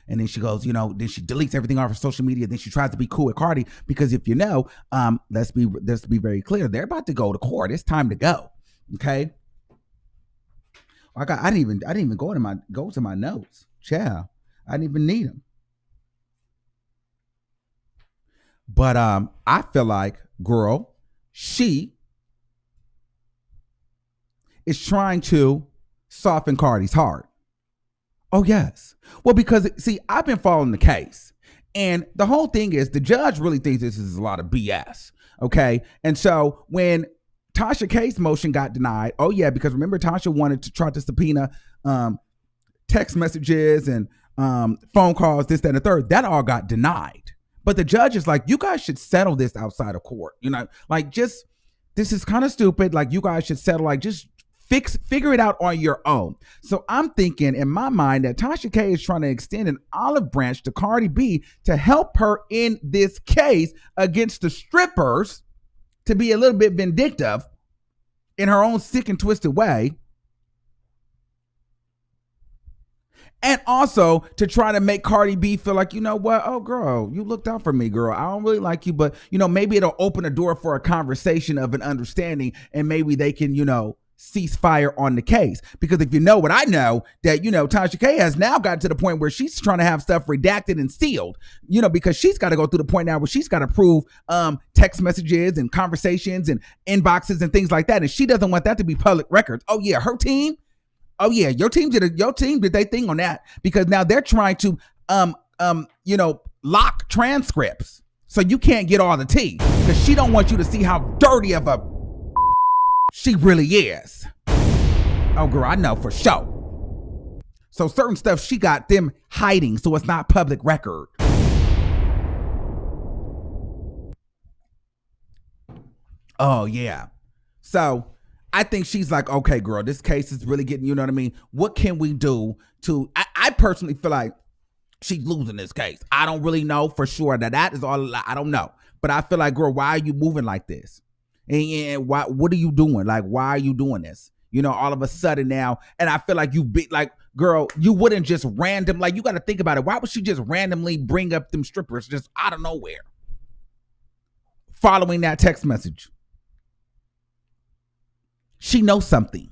And then she goes, then she deletes everything off her social media. Then she tries to be cool with Cardi, because if you know, let's be very clear. They're about to go to court. It's time to go. Okay. I didn't even go to my notes. Yeah, I didn't even need them. But I feel like, girl, she is trying to soften Cardi's heart. Oh, yes. Well, because, see, I've been following the case. And the whole thing is, the judge really thinks this is a lot of BS. Okay? And so when Tasha K's motion got denied, oh, yeah, because remember, Tasha wanted to try to subpoena text messages and phone calls, this, that, and the third. That all got denied. But the judge is like, you guys should settle this outside of court. This is kind of stupid. Like, you guys should settle, just figure it out on your own. So I'm thinking in my mind that Tasha K is trying to extend an olive branch to Cardi B to help her in this case against the strippers, to be a little bit vindictive in her own sick and twisted way. And also to try to make Cardi B feel like, you know what? Oh, girl, you looked out for me, girl. I don't really like you, but, maybe it'll open a door for a conversation of an understanding, and maybe they can, cease fire on the case. Because if you know what I know, that, Tasha K has now gotten to the point where she's trying to have stuff redacted and sealed, because she's got to go through the point now where she's got to prove text messages and conversations and inboxes and things like that. And she doesn't want that to be public records. Oh, yeah, her team. Oh, yeah, your team did their thing on that, because now they're trying to, lock transcripts so you can't get all the tea, because she don't want you to see how dirty of a she really is. Oh, girl, I know for sure. So certain stuff she got them hiding, so it's not public record. Oh, yeah. So I think she's like, okay, girl, this case is really getting, you know what I mean? What can we do to, I personally feel like she's losing this case. I don't really know for sure that is all, I don't know. But I feel like, girl, why are you moving like this? And what are you doing? Like, why are you doing this? You know, all of a sudden now, and I feel like you be like, girl, you wouldn't just random, like, you got to think about it. Why would she just randomly bring up them strippers just out of nowhere? Following that text message. She knows something.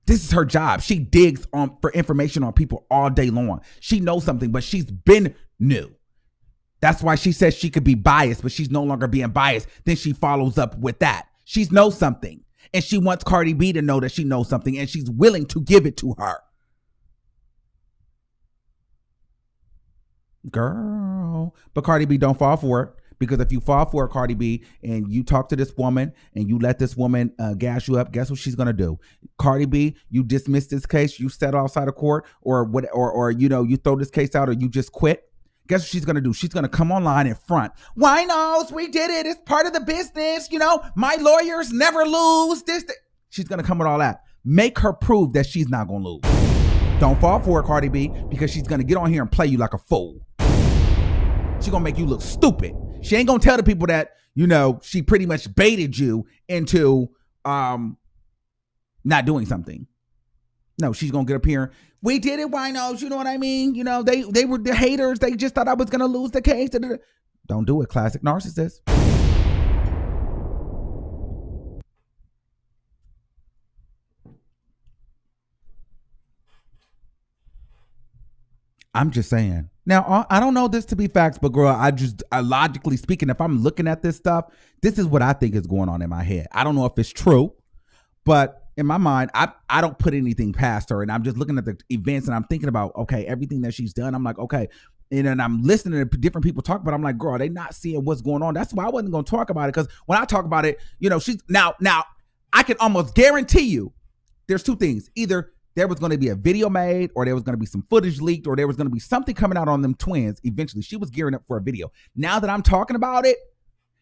This is her job. She digs for information on people all day long. She knows something, but she's been new. That's why she says she could be biased, but she's no longer being biased. Then she follows up with that. She knows something. And she wants Cardi B to know that she knows something, and she's willing to give it to her. Girl. But Cardi B, don't fall for it. Because if you fall for it, Cardi B, and you talk to this woman and you let this woman gas you up, guess what she's gonna do? Cardi B, you dismiss this case, you settle outside of court, or what, or you know, you throw this case out, or you just quit. Guess what she's gonna do? She's gonna come online in front. Why knows? We did it. It's part of the business. You know, my lawyers never lose. She's gonna come with all that. Make her prove that she's not gonna lose. Don't fall for it, Cardi B, because she's gonna get on here and play you like a fool. She's gonna make you look stupid. She ain't gonna tell the people that, you know, she pretty much baited you into not doing something. No, she's gonna get up here. We did it, winos. You know what I mean? You know, they were the haters. They just thought I was gonna lose the case. Don't do it, classic narcissist. I'm just saying. Now, I don't know this to be facts, but girl, I logically speaking, if I'm looking at this stuff, this is what I think is going on in my head. I don't know if it's true, but in my mind, I don't put anything past her. And I'm just looking at the events and I'm thinking about, okay, everything that she's done. I'm like, okay. And then I'm listening to different people talk, but I'm like, girl, they not seeing what's going on. That's why I wasn't going to talk about it. Because when I talk about it, you know, she's now I can almost guarantee you there's two things. Either there was going to be a video made, or there was going to be some footage leaked, or there was going to be something coming out on them twins. Eventually, she was gearing up for a video. Now that I'm talking about it,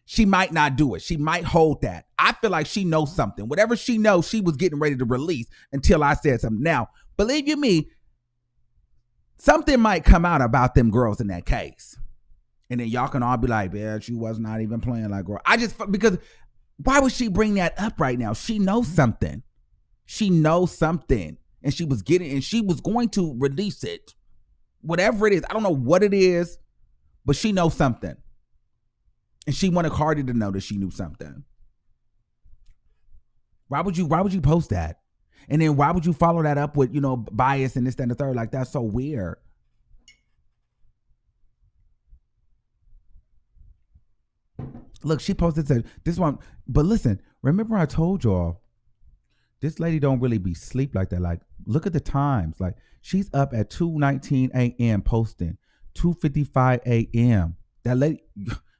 she might not do it. She might hold that. I feel like she knows something. Whatever she knows, she was getting ready to release until I said something. Now, believe you me, something might come out about them girls in that case. And then y'all can all be like, yeah, she was not even playing like girl. Because why would she bring that up right now? She knows something. She knows something. And she was going to release it. Whatever it is. I don't know what it is, but she knows something. And she wanted Cardi to know that she knew something. Why would you post that? And then why would you follow that up with, you know, bias and this, that, and the third? Like, that's so weird. Look, she posted, said this one, but listen, remember I told y'all, this lady don't really be sleep like that. Like, look at the times. Like, she's up at 2:19 a.m. posting, 2:55 a.m. That lady,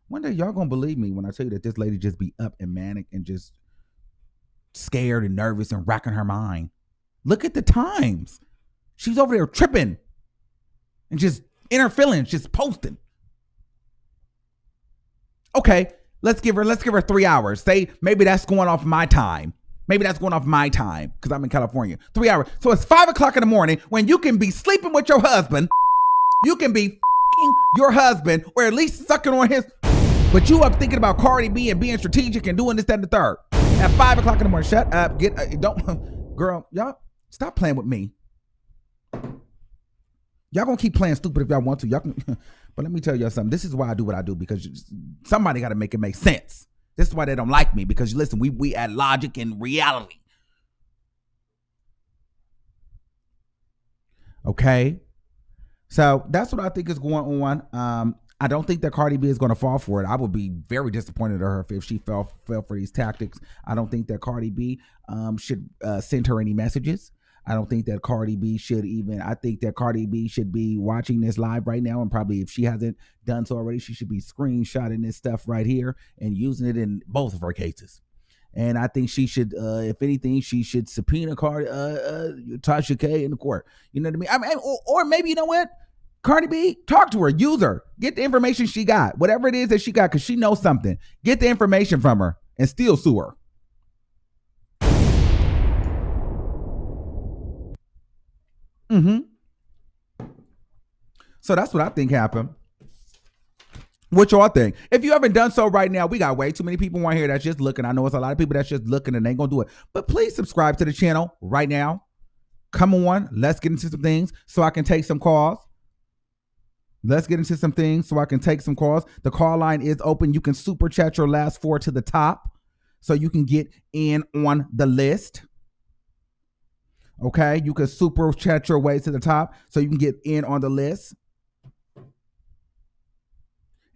one day y'all gonna believe me when I tell you that this lady just be up and manic and just scared and nervous and racking her mind. Look at the times. She's over there tripping and just in her feelings, just posting. Okay, let's give her 3 hours. Say maybe that's going off my time. Maybe that's going off my time because I'm in California. 3 hours. So it's 5 o'clock in the morning when you can be sleeping with your husband. You can be f***ing your husband, or at least sucking on his. But you up thinking about Cardi B and being strategic and doing this, that, and the third. At 5 o'clock in the morning. Shut up. Girl, y'all stop playing with me. Y'all gonna keep playing stupid if y'all want to. Y'all can, but let me tell y'all something. This is why I do what I do, because somebody got to make it make sense. This is why they don't like me, because listen, we add logic and reality. Okay, so that's what I think is going on. I don't think that Cardi B is going to fall for it. I would be very disappointed in her if she fell for these tactics. I don't think that Cardi B should send her any messages. I don't think that Cardi B should even, I think that Cardi B should be watching this live right now, and probably if she hasn't done so already, she should be screenshotting this stuff right here and using it in both of her cases. And I think she should, if anything, she should subpoena TASHA K in the court. You know what I mean? Or maybe, you know what? Cardi B, talk to her, use her, get the information she got, whatever it is that she got, because she knows something. Get the information from her and still sue her. So that's what I think happened. What y'all think? If you haven't done so right now, we got way too many people on here that's just looking. I know it's a lot of people that's just looking and they ain't gonna do it. But please subscribe to the channel right now. Come on, let's get into some things so I can take some calls. The call line is open. You can super chat your last 4 to the top so you can get in on the list. Okay, you can super chat your way to the top so you can get in on the list.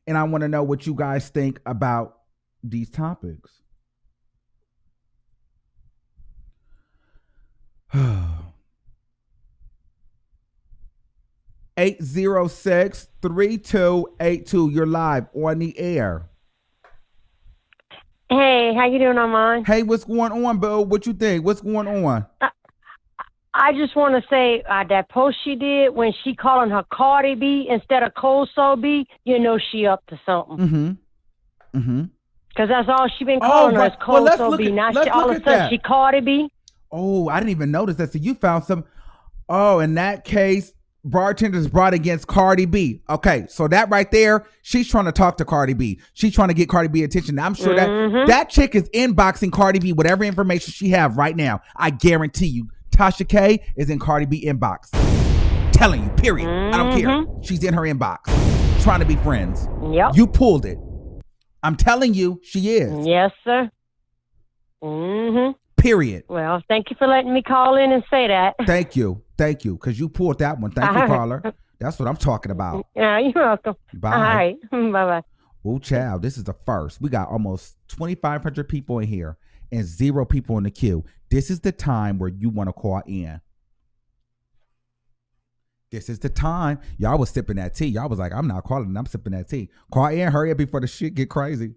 And I want to know what you guys think about these topics. 806-3282. You're live on the air. Hey, how you doing, Armand? Hey, what's going on, Bill? What you think? What's going on? I just want to say that post she did when she calling her Cardi B instead of Cold Soul B, you know she up to something. Because that's all she been calling her is Cold Soul B. Now all of a sudden she Cardi B. Oh, I didn't even notice that. So you found some. Oh, in that case, bartenders brought against Cardi B. Okay, so that right there, she's trying to talk to Cardi B. She's trying to get Cardi B attention. I'm sure that chick is inboxing Cardi B whatever information she have right now. I guarantee you. TASHA K is in Cardi B inbox. Telling you, period. I don't care. She's in her inbox. Trying to be friends. Yep. You pulled it. I'm telling you, she is. Yes, sir. Period. Well, thank you for letting me call in and say that. Thank you. Because you pulled that one. Thank you, caller. That's what I'm talking about. Yeah, you're welcome. Bye. All right. Bye-bye. Oh, child, this is the first. We got almost 2,500 people in here and 0 people in the queue. This is the time where you want to call in. This is the time. Y'all was sipping that tea. Y'all was like, I'm not calling. I'm sipping that tea. Call in. Hurry up before the shit get crazy.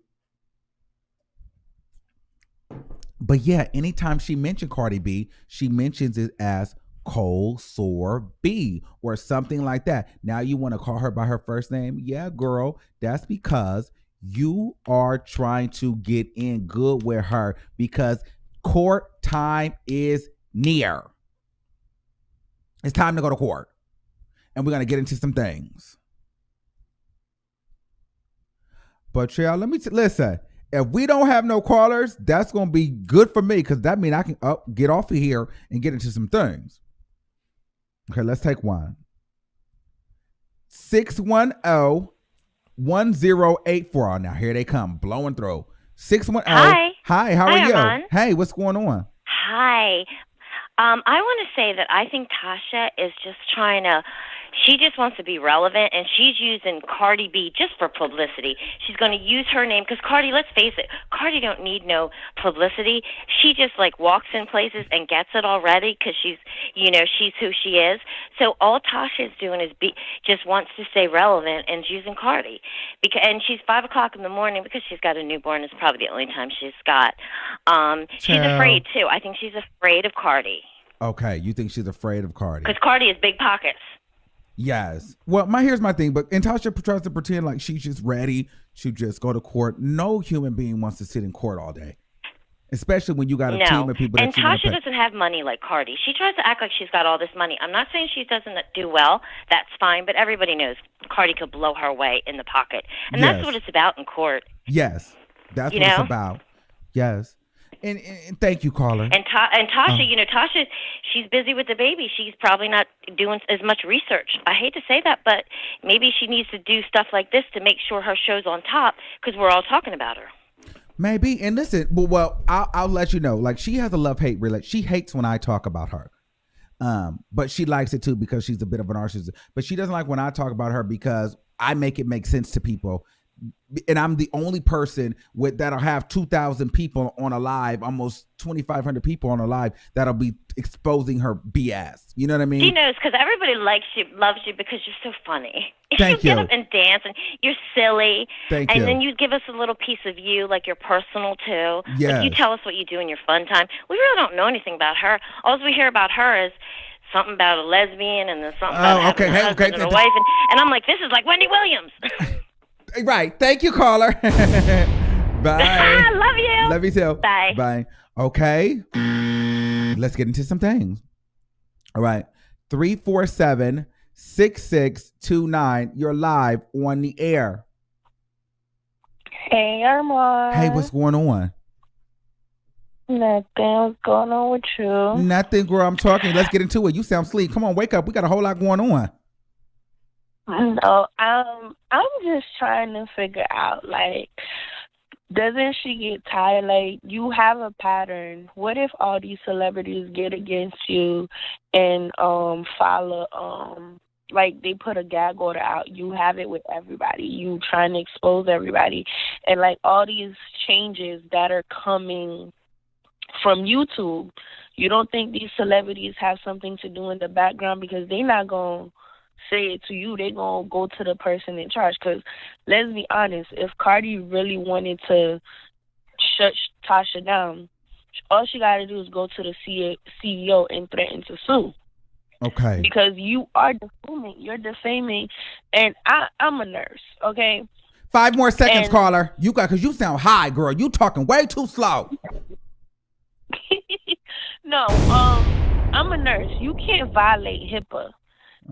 But yeah, anytime she mentioned Cardi B, she mentions it as Cold Sore B or something like that. Now you want to call her by her first name? Yeah, girl. That's because you are trying to get in good with her because court time is near. It's time to go to court. And we're going to get into some things. But y'all, let me listen. If we don't have no callers, that's going to be good for me because that means I can get off of here and get into some things. Okay, let's take one. 610-1084. Now, here they come, blowing through. 610. Hi. Hi, how are you? Armand. Hey, what's going on? Hi. I want to say that I think Tasha is just trying to, she just wants to be relevant, and she's using Cardi B just for publicity. She's going to use her name, because Cardi, let's face it, Cardi don't need no publicity. She just, like, walks in places and gets it already, because she's, you know, she's who she is. So all Tasha is doing is just wants to stay relevant, and using Cardi. And she's 5 o'clock in the morning, because she's got a newborn. It's probably the only time she's got. She's afraid, too. I think she's afraid of Cardi. Okay, you think she's afraid of Cardi? Because Cardi has big pockets. Yes. Well, here's my thing. But and Tasha tries to pretend like she's just ready to just go to court. No human being wants to sit in court all day, especially when you got a team of people. And Tasha doesn't have money like Cardi. She tries to act like she's got all this money. I'm not saying she doesn't do well. That's fine. But everybody knows Cardi could blow her way in the pocket, and that's what it's about in court. Yes, that's what it's about. Yes. And thank you, caller. And Tasha, you know, Tasha, she's busy with the baby. She's probably not doing as much research. I hate to say that, but maybe she needs to do stuff like this to make sure her show's on top, because we're all talking about her. Maybe. And listen, well, I'll let you know. Like, she has a love-hate relationship. She hates when I talk about her. But she likes it too because she's a bit of an narcissist. But she doesn't like when I talk about her because I make it make sense to people. And I'm the only person that'll have 2,000 people on a live, almost 2,500 people on a live that'll be exposing her BS. You know what I mean? She knows, because everybody likes you, loves you because you're so funny. Thank you. Get up and dance, and you're silly. Thank you. And then you give us a little piece of you, like your personal too. Yes. Like you tell us what you do in your fun time. We really don't know anything about her. All we hear about her is something about a lesbian, and then something about having a husband and a wife. And I'm like, this is like Wendy Williams. Right. Thank you, caller. Bye. Love you. Love you too. Bye. Bye. Okay. Let's get into some things. All right. 347-6629. You're live on the air. Hey, Armand. Hey, what's going on? Nothing. What's going on with you? Nothing, girl. I'm talking. Let's get into it. You sound sleep. Come on, wake up. We got a whole lot going on. No, I'm just trying to figure out, like, doesn't she get tired? Like, you have a pattern. What if all these celebrities get against you and follow like they put a gag order out? You have it with everybody. You trying to expose everybody, and like all these changes that are coming from YouTube. You don't think these celebrities have something to do in the background, because they're not gonna say it to you, they're going to go to the person in charge. Because let's be honest, if Cardi really wanted to shut Tasha down, all she got to do is go to the CEO and threaten to sue. Okay. Because you are defaming. You're defaming. And I'm a nurse, okay? 5 more seconds, caller. You got, because you sound high, girl. You talking way too slow. No, I'm a nurse. You can't violate HIPAA.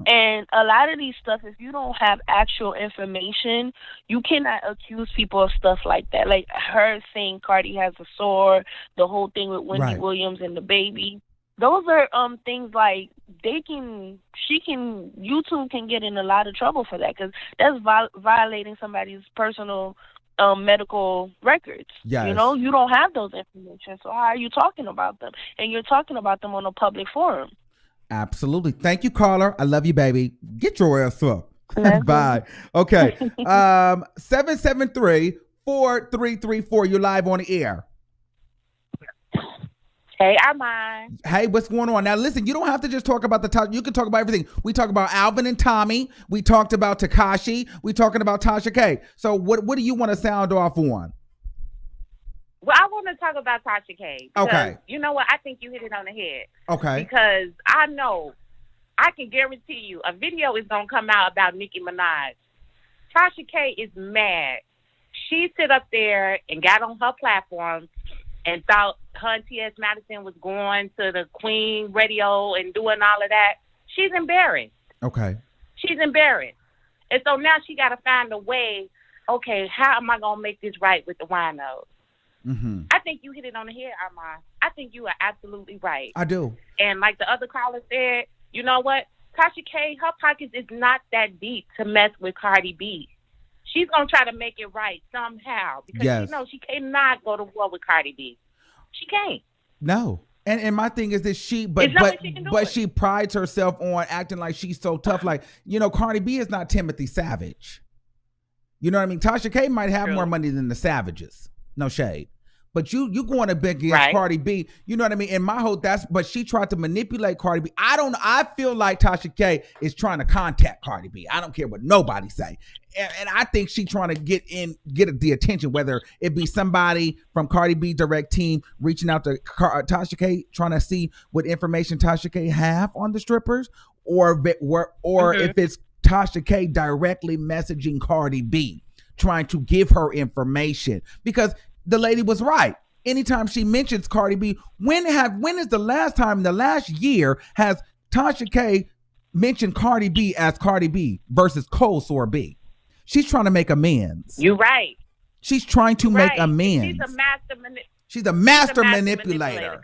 And a lot of these stuff, if you don't have actual information, you cannot accuse people of stuff like that. Like her saying Cardi has a sore, the whole thing with Wendy Williams and the baby. Those are things like YouTube can get in a lot of trouble for that, because that's violating somebody's personal medical records. Yes. You know, you don't have those information, so how are you talking about them? And you're talking about them on a public forum. Absolutely. Thank you, caller. I love you, baby. Get your ass up. Bye. Okay. 773-4334. You're live on the air. Hey, Armand. Hey, what's going on? Now, listen, you don't have to just talk about the top. You can talk about everything. We talk about Alvin and Tommy. We talked about Tekashi. We talking about TASHA K. So what do you want to sound off on? Well, I want to talk about TASHA K. Because, okay. You know what? I think you hit it on the head. Okay. Because I can guarantee you a video is going to come out about Nicki Minaj. TASHA K is mad. She sit up there and got on her platform and thought her and T.S. Madison was going to the Queen radio and doing all of that. She's embarrassed. Okay. She's embarrassed. And so now she got to find a way, okay, how am I going to make this right with the winos? Mm-hmm. I think you hit it on the head, Armand. I think you are absolutely right. I do. And like the other caller said, you know what? TASHA K, her pockets is not that deep to mess with Cardi B. She's going to try to make it right somehow. Because yes. you know she cannot go to war with Cardi B. She can't. No. And my thing is that she prides herself on acting like she's so tough. Like, you know, Cardi B is not Timothy Savage. You know what I mean? TASHA K might have more money than the Savages. No shade. But you going to beg against Cardi B, you know what I mean? And my whole but she tried to manipulate Cardi B. I feel like TASHA K is trying to contact Cardi B. I don't care what nobody say. And I think she trying to get the attention, whether it be somebody from Cardi B direct team reaching out to TASHA K, trying to see what information TASHA K have on the strippers, or if it's TASHA K directly messaging Cardi B, trying to give her information, because the lady was right. Anytime she mentions Cardi B, when is the last time in the last year has TASHA K mentioned Cardi B as Cardi B versus Cole Sore B? She's trying to make amends. You're right. She's trying to make amends. She's a master manipulator.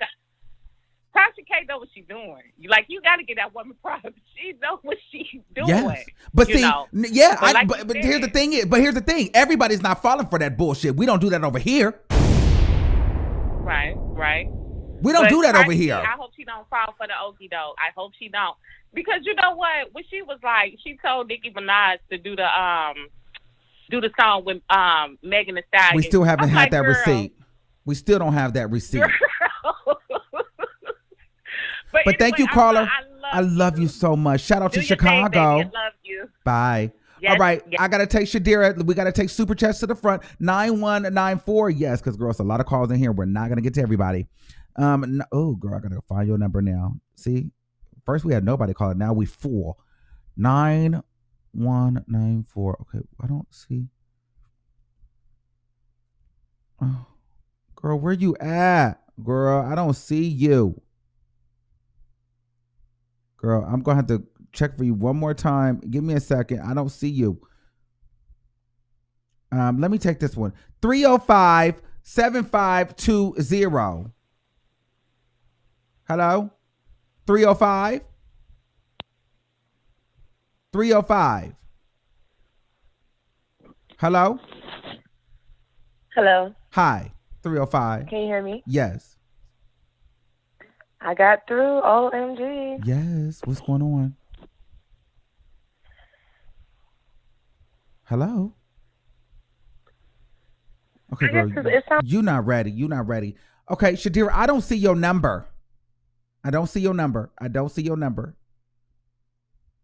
TASHA K know what she's doing. You got to get that woman proud. She knows what she's doing. Yes. But see, yeah. But here's the thing. Everybody's not falling for that bullshit. We don't do that over here. Right. We don't do that over here. I hope she don't fall for the okie doke. I hope she don't. Because you know what? When she was like, she told Nicki Minaj to do the song with Megan Thee Stallion. We still haven't had that receipt. We still don't have that receipt. But anyway, thank you, caller. I love you so much. Shout out to Chicago. I love you. Bye. Yes, all right. Yes. I got to take Shadira. We got to take super chats to the front. 9194. Yes, because, girl, it's a lot of calls in here. We're not going to get to everybody. Oh, girl, I got to find your number now. See? First, we had nobody calling. Now we full. 9194. Okay. I don't see. Oh, girl, where you at? Girl, I don't see you. Girl, I'm going to have to check for you one more time. Give me a second. I don't see you. Let me take this one. 305-7520. Hello? 305? 305. Hello? Hello. Hi. 305. Can you hear me? Yes. I got through. OMG. Yes. What's going on? Hello? Okay, girl. You're not ready. You're not ready. Okay, Shadira, I don't see your number. I don't see your number.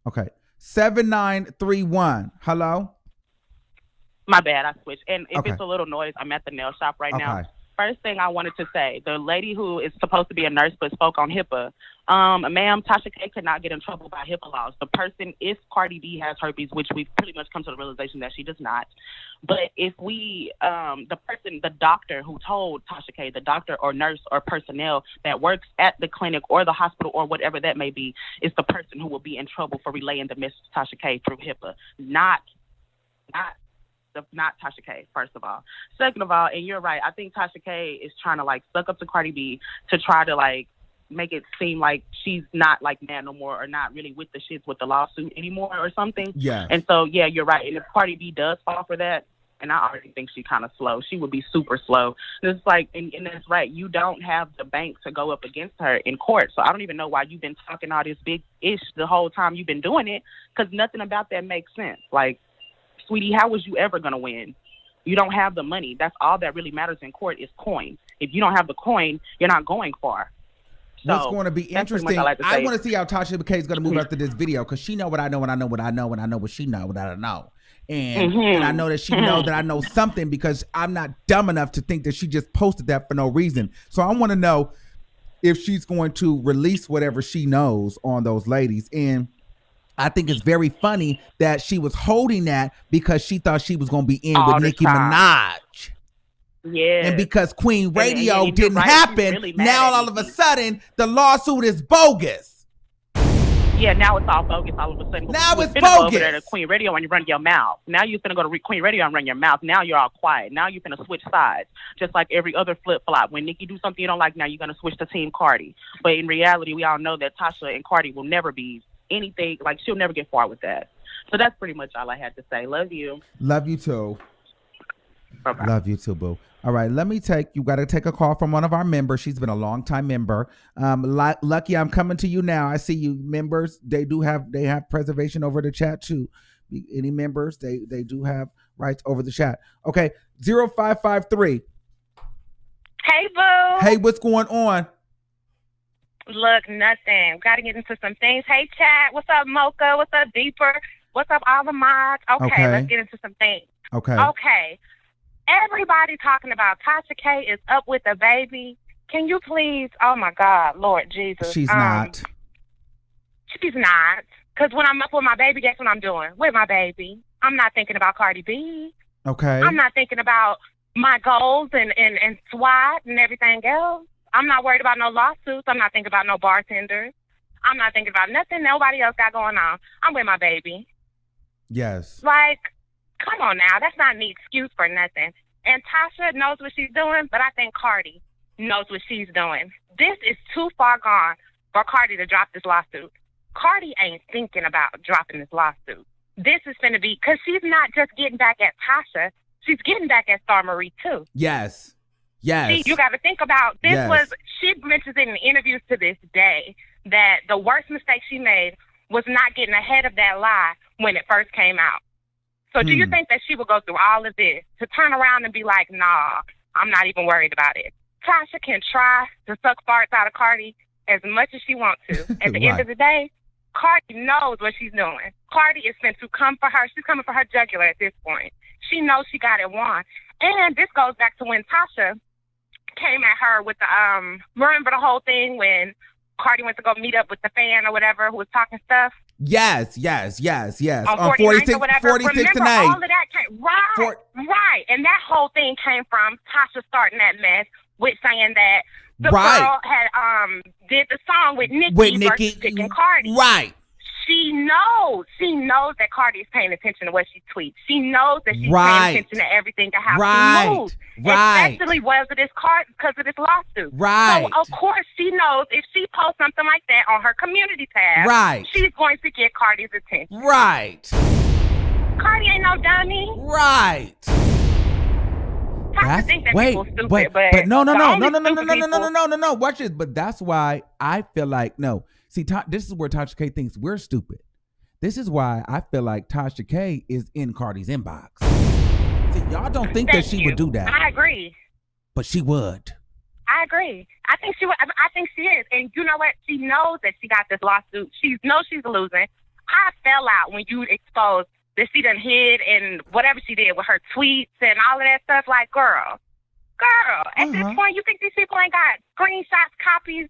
Okay. 7931. Hello? My bad, I switched. And if Okay. it's a little noise, I'm at the nail shop right now. Okay. First thing I wanted to say, the lady who is supposed to be a nurse but spoke on HIPAA, ma'am, TASHA K could not get in trouble by HIPAA laws. The person, if Cardi B has herpes, which we've pretty much come to the realization that she does not, but if we, the doctor who told TASHA K, the doctor or nurse or personnel that works at the clinic or the hospital or whatever that may be, is the person who will be in trouble for relaying the message to TASHA K through HIPAA, not TASHA K, first of all. Second of all, and you're right, I think TASHA K is trying to like suck up to Cardi B to try to like make it seem like she's not like mad no more or not really with the shits with the lawsuit anymore or something. Yeah. And so, yeah, you're right. And if Cardi B does fall for that, and I already think she's kind of slow, she would be super slow. And it's like, and that's right, you don't have the bank to go up against her in court. So I don't even know why you've been talking all this big ish the whole time you've been doing it, because nothing about that makes sense. Like, sweetie, how was you ever going to win? You don't have the money. That's all that really matters in court is coin. If you don't have the coin, you're not going far. So, what's going to be interesting, I want to see how Tasha K is going to move after this video, because she know what I know, and I know what I know, and I know what she know, what I don't know. And I know that she know that I know something, because I'm not dumb enough to think that she just posted that for no reason. So I want to know if she's going to release whatever she knows on those ladies. And I think it's very funny that she was holding that because she thought she was going to be in with Nicki Minaj. Yeah. And because Queen Radio didn't happen, really now all of a sudden the lawsuit is bogus. Yeah, now it's all bogus all of a sudden. Now it's bogus. Go over there to Queen Radio and you run your mouth. Now you're finna go to Queen Radio and run your mouth. Now you're all quiet. Now you're finna switch sides, just like every other flip flop. When Nicki do something you don't like, now you're gonna switch to Team Cardi. But in reality, we all know that Tasha and Cardi will never be anything, like she'll never get far with that. So that's pretty much all I had to say. Love you. Love you too. Bye-bye. Love you too, boo. All right, you got to take a call from one of our members. She's been a long time member. Lucky, I'm coming to you now. I see you members. They have preservation over the chat too. Any members, they do have rights over the chat. Okay, 0553. Hey, boo. Hey, what's going on? Look, nothing. Got to get into some things. Hey, chat. What's up, Mocha? What's up, Deeper? What's up, all the mods? Okay, let's get into some things. Okay. Everybody talking about TASHA K is up with a baby. Can you please? Oh, my God, Lord Jesus. She's not. She's not. Because when I'm up with my baby, guess what I'm doing? With my baby. I'm not thinking about Cardi B. Okay. I'm not thinking about my goals and SWAT and everything else. I'm not worried about no lawsuits. I'm not thinking about no bartenders. I'm not thinking about nothing nobody else got going on. I'm with my baby. Yes. Like, come on now. That's not any excuse for nothing. And Tasha knows what she's doing, but I think Cardi knows what she's doing. This is too far gone for Cardi to drop this lawsuit. Cardi ain't thinking about dropping this lawsuit. This is going to be, because she's not just getting back at Tasha. She's getting back at Star Marie, too. Yes. See, you got to think about this. She mentions it in interviews to this day that the worst mistake she made was not getting ahead of that lie when it first came out. So do you think that she would go through all of this to turn around and be like, nah, I'm not even worried about it? Tasha can try to suck farts out of Cardi as much as she wants to. At the end of the day, Cardi knows what she's doing. Cardi is meant to come for her. She's coming for her jugular at this point. She knows she got it won. And this goes back to when Tasha came at her with the, remember the whole thing when Cardi went to go meet up with the fan or whatever who was talking stuff? Yes. On 46 or whatever. 46 Remember, tonight. all of that came, right. And that whole thing came from Tasha starting that mess with saying that the girl had did the song with Nicki versus picking Cardi. Right. She knows that Cardi is paying attention to what she tweets. She knows that she's paying attention to everything to how she moves. Especially because of this lawsuit. Right. So of course she knows if she posts something like that on her community tab, she's going to get Cardi's attention. Right. Cardi ain't no dummy. Right. I think that people stupid, but no. Watch this. But that's why I feel like See, this is where Tasha K thinks we're stupid. This is why I feel like Tasha K is in Cardi's inbox. See, y'all don't think that she would do that. I agree. But she would. I agree. I think she would. I think she is. And you know what? She knows that she got this lawsuit. She knows she's losing. I fell out when you exposed that she done hid and whatever she did with her tweets and all of that stuff. Like, girl, at this point, you think these people ain't got screenshots, copies,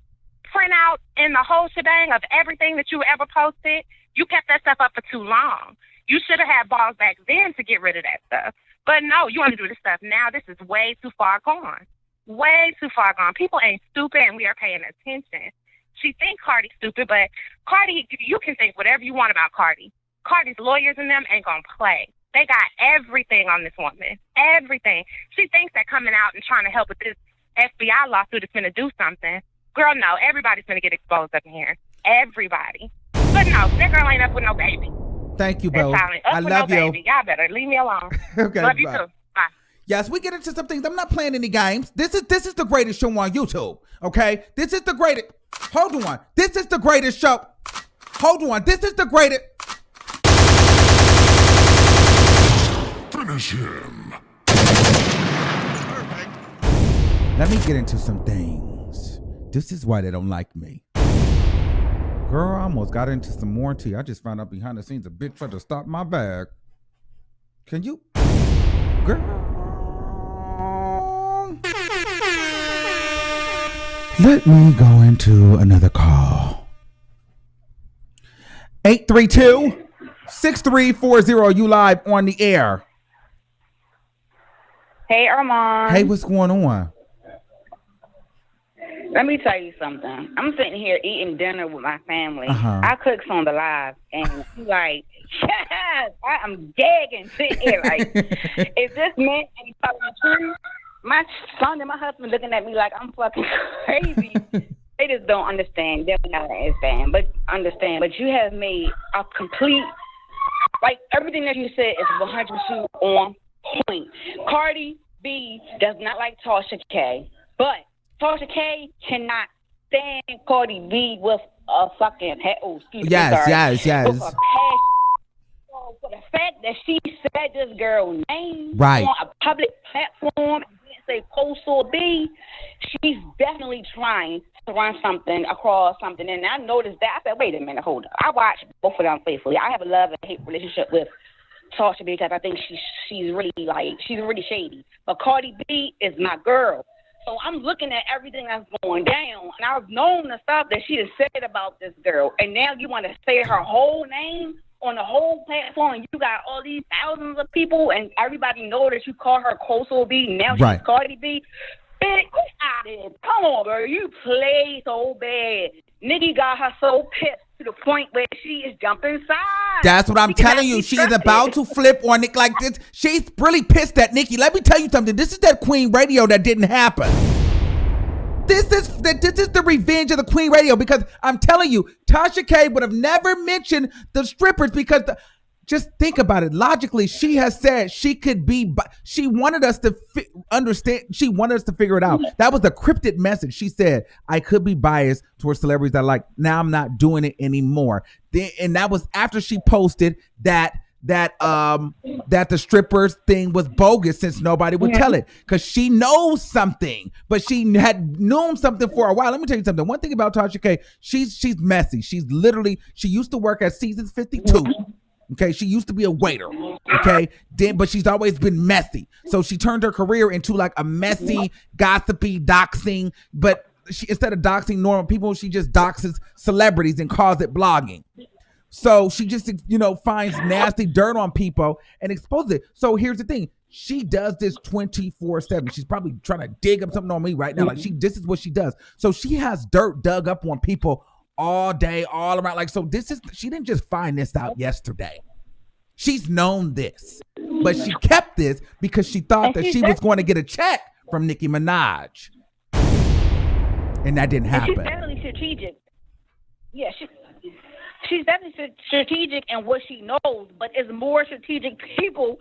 print out, and the whole shebang of everything that you ever posted? You kept that stuff up for too long. You should have had balls back then to get rid of that stuff. But no, you want to do this stuff now. This is way too far gone. Way too far gone. People ain't stupid, and we are paying attention. She thinks Cardi's stupid, but Cardi, you can think whatever you want about Cardi. Cardi's lawyers and them ain't gonna play. They got everything on this woman. Everything. She thinks that coming out and trying to help with this FBI lawsuit is gonna do something. Girl, no. Everybody's gonna get exposed up in here. Everybody. But no, that girl ain't up with no baby. Thank you, bro. I love you. Baby. Y'all better leave me alone. Okay, love you too. Bye. Yes, we get into some things. I'm not playing any games. This is the greatest show on YouTube. Okay? This is the greatest. Hold on. This is the greatest show. Hold on. This is the greatest. Finish him. Perfect. Let me get into some things. This is why they don't like me. Girl, I almost got into some warranty. I just found out behind the scenes a bitch tried to stop my bag. Can you? Girl. Let me go into another call. 832-6340. You live on the air. Hey, Armand. Hey, what's going on? Let me tell you something. I'm sitting here eating dinner with my family. Uh-huh. I cooked on the live, and he's like, yes, I'm gagging, sitting here like, is this man and he's telling the truth? My son and my husband looking at me like I'm fucking crazy. They just don't understand. They're not understand. But you have made a complete, like, everything that you said is 100% on point. Cardi B does not like TASHA K, but TASHA K cannot stand Cardi B with a fucking head. Oh, excuse me. Yes. With a passion. So for the fact that she said this girl's name on a public platform and didn't say Coastal B, she's definitely trying to run something across something. And I noticed that. I said, wait a minute, hold up. I watch both of them faithfully. I have a love and hate relationship with TASHA B because I think she's really shady. But Cardi B is my girl. So I'm looking at everything that's going down, and I've known the stuff that she has said about this girl, and now you want to say her whole name on the whole platform, and you got all these thousands of people, and everybody know that you call her Coastal B, now she's Cardi B. Bitch, get out of here. Come on, bro. You play so bad. Nicki got her so pissed to the point where she is jumping sides. That's what I'm telling you. She is about to flip on Nicki like this. She's really pissed at Nicki. Let me tell you something. This is that Queen Radio that didn't happen. This is the revenge of the Queen Radio, because I'm telling you, Tasha K would have never mentioned the strippers because just think about it. Logically, she has said she could be, she wanted us to understand. She wanted us to figure it out. That was the cryptic message. She said, I could be biased towards celebrities I like. Now I'm not doing it anymore. And that was after she posted that the strippers thing was bogus, since nobody would tell it, because she knows something, but she had known something for a while. Let me tell you something. One thing about Tasha K, she's messy. She used to work at Seasons 52. Okay, she used to be a waiter. Okay, but she's always been messy. So she turned her career into like a messy, gossipy doxing. But instead of doxing normal people, she just doxes celebrities and calls it blogging. So she just, finds nasty dirt on people and exposes it. So here's the thing. She does this 24/7. She's probably trying to dig up something on me right now. Like this is what she does. So she has dirt dug up on people all day, all around. Like, so she didn't just find this out yesterday. She's known this, but she kept this because she thought that she was going to get a check from Nicki Minaj. And that didn't happen. She's definitely strategic. Yeah, she's definitely strategic in what she knows, but it's more strategic people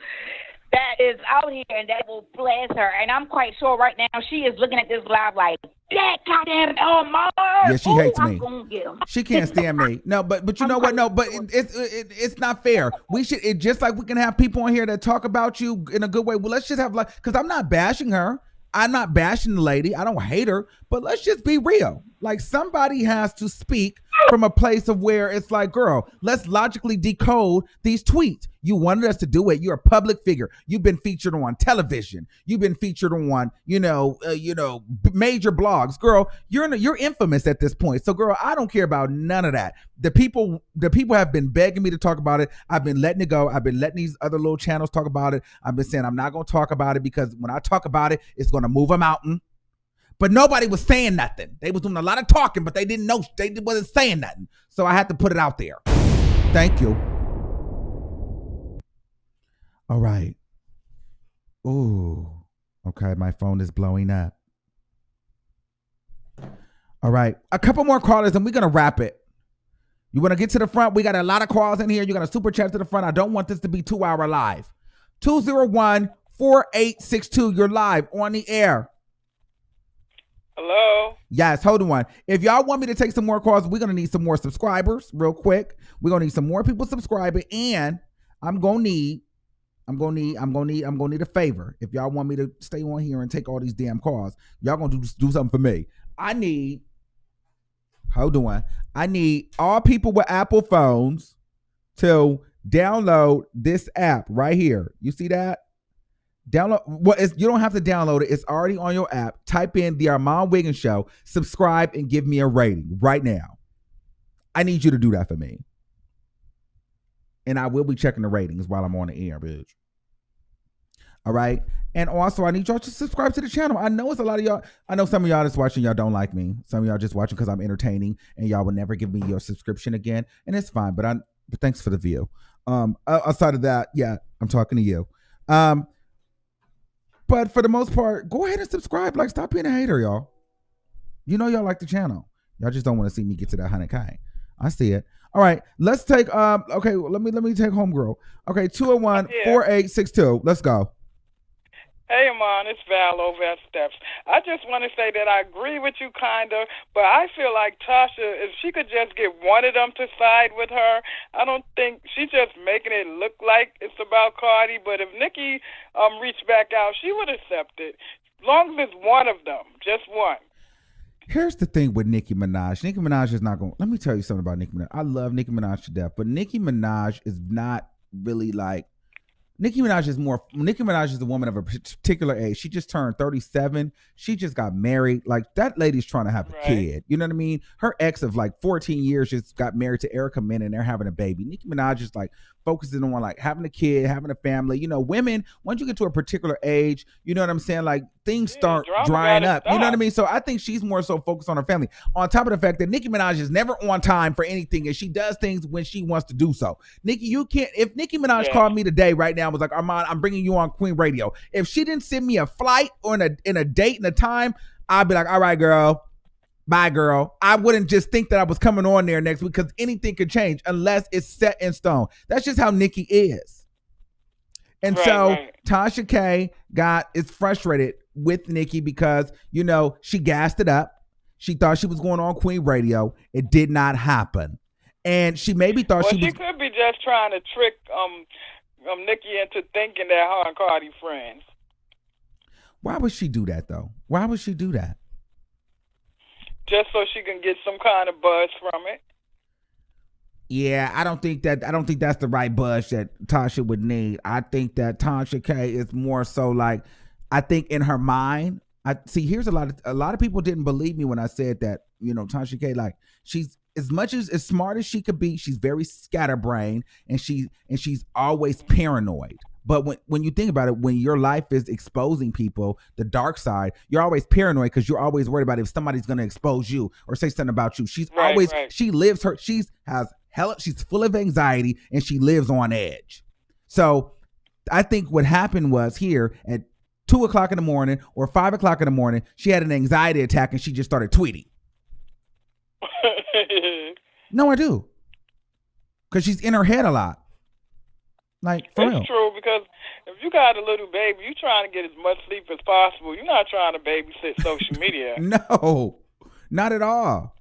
that is out here and that will blast her. And I'm quite sure right now she is looking at this live like, that goddamn Omar. Yeah, she hates me. I'm gonna get him. She can't stand me. No, but you know what? No, but it's not fair. We should, just like we can have people on here that talk about you in a good way. Well, let's just have like, because I'm not bashing her. I'm not bashing the lady. I don't hate her, but let's just be real. Like, somebody has to speak from a place of where it's like, girl, let's logically decode these tweets. You wanted us to do it. You're a public figure. You've been featured on television. You've been featured on, major blogs. Girl, you're infamous at this point. So, girl, I don't care about none of that. The people have been begging me to talk about it. I've been letting it go. I've been letting these other little channels talk about it. I've been saying I'm not going to talk about it because when I talk about it, it's going to move a mountain. But nobody was saying nothing. They was doing a lot of talking, but they didn't know. They wasn't saying nothing. So I had to put it out there. Thank you. All right. Ooh. Okay, my phone is blowing up. All right. A couple more callers and we're going to wrap it. You want to get to the front? We got a lot of calls in here. You got a super chat to the front. I don't want this to be 2-hour live. 201-4862. You're live on the air. Hello? Yes, hold on. If y'all want me to take some more calls, we're going to need some more subscribers real quick. We're going to need some more people subscribing, and I'm going to need a favor. If y'all want me to stay on here and take all these damn calls, y'all going to do something for me. I need all people with Apple phones to download this app right here. You see that? Download. Well, you don't have to download it. It's already on your app. Type in the Armand Wiggins Show, subscribe, and give me a rating right now. I need you to do that for me. And I will be checking the ratings while I'm on the air, bitch. All right. And also, I need y'all to subscribe to the channel. I know it's a lot of y'all. I know some of y'all that's watching, y'all don't like me. Some of y'all just watching because I'm entertaining, and y'all will never give me your subscription again. And it's fine. But thanks for the view. Outside of that, yeah, I'm talking to you. But for the most part, go ahead and subscribe. Like, stop being a hater, y'all. You know y'all like the channel. Y'all just don't want to see me get to that 100K. I see it. All right, let's take okay, let me take homegirl. Okay, 201-4862. Let's go. Hey, Amon, it's Val over at Steps. I just want to say that I agree with you, kind of, but I feel like Tasha, if she could just get one of them to side with her, I don't think she's just making it look like it's about Cardi, but if Nicki reached back out, she would accept it, as long as it's one of them, just one. Here's the thing with Nicki Minaj. Nicki Minaj is not going, let me tell you something about Nicki Minaj. I love Nicki Minaj to death, but Nicki Minaj is not really like, Nicki Minaj is a woman of a particular age. She just turned 37. She just got married. Like, that lady's trying to have a kid. You know what I mean? Her ex of like 14 years just got married to Erica Mena and they're having a baby. Nicki Minaj is like focusing on like having a kid, having a family. You know, women, once you get to a particular age, you know what I'm saying? Like, things start drying up. You know what I mean? So I think she's more so focused on her family. On top of the fact that Nicki Minaj is never on time for anything, and she does things when she wants to do so. Nicki, you can't. If Nicki Minaj called me today right now and was like, Armand, I'm bringing you on Queen Radio. If she didn't send me a flight or in a date and a time, I'd be like, all right, girl. Bye, girl. I wouldn't just think that I was coming on there next week because anything could change unless it's set in stone. That's just how Nicki is. And Tasha K is frustrated with Nicki because, you know, she gassed it up. She thought she was going on Queen Radio. It did not happen. And she maybe thought she could be just trying to trick Nicki into thinking that her and Cardi friends. Why would she do that, though? Why would she do that? Just so she can get some kind of buzz from it. Yeah, I don't think that's the right buzz that Tasha would need. I think that Tasha K is more so like, I think in her mind, here's a lot of people didn't believe me when I said that, you know, Tasha K, like, she's as smart as she could be, she's very scatterbrained and she's always paranoid. But when you think about it, when your life is exposing people, the dark side, you're always paranoid because you're always worried about if somebody's going to expose you or say something about you. She's always, she lives her, she's full of anxiety and she lives on edge. So I think what happened was here at 2 o'clock in the morning or 5 o'clock in the morning, she had an anxiety attack and she just started tweeting. No, I do. Because she's in her head a lot. Like, for real. It's true, because if you got a little baby, you're trying to get as much sleep as possible. You're not trying to babysit social media. No, not at all.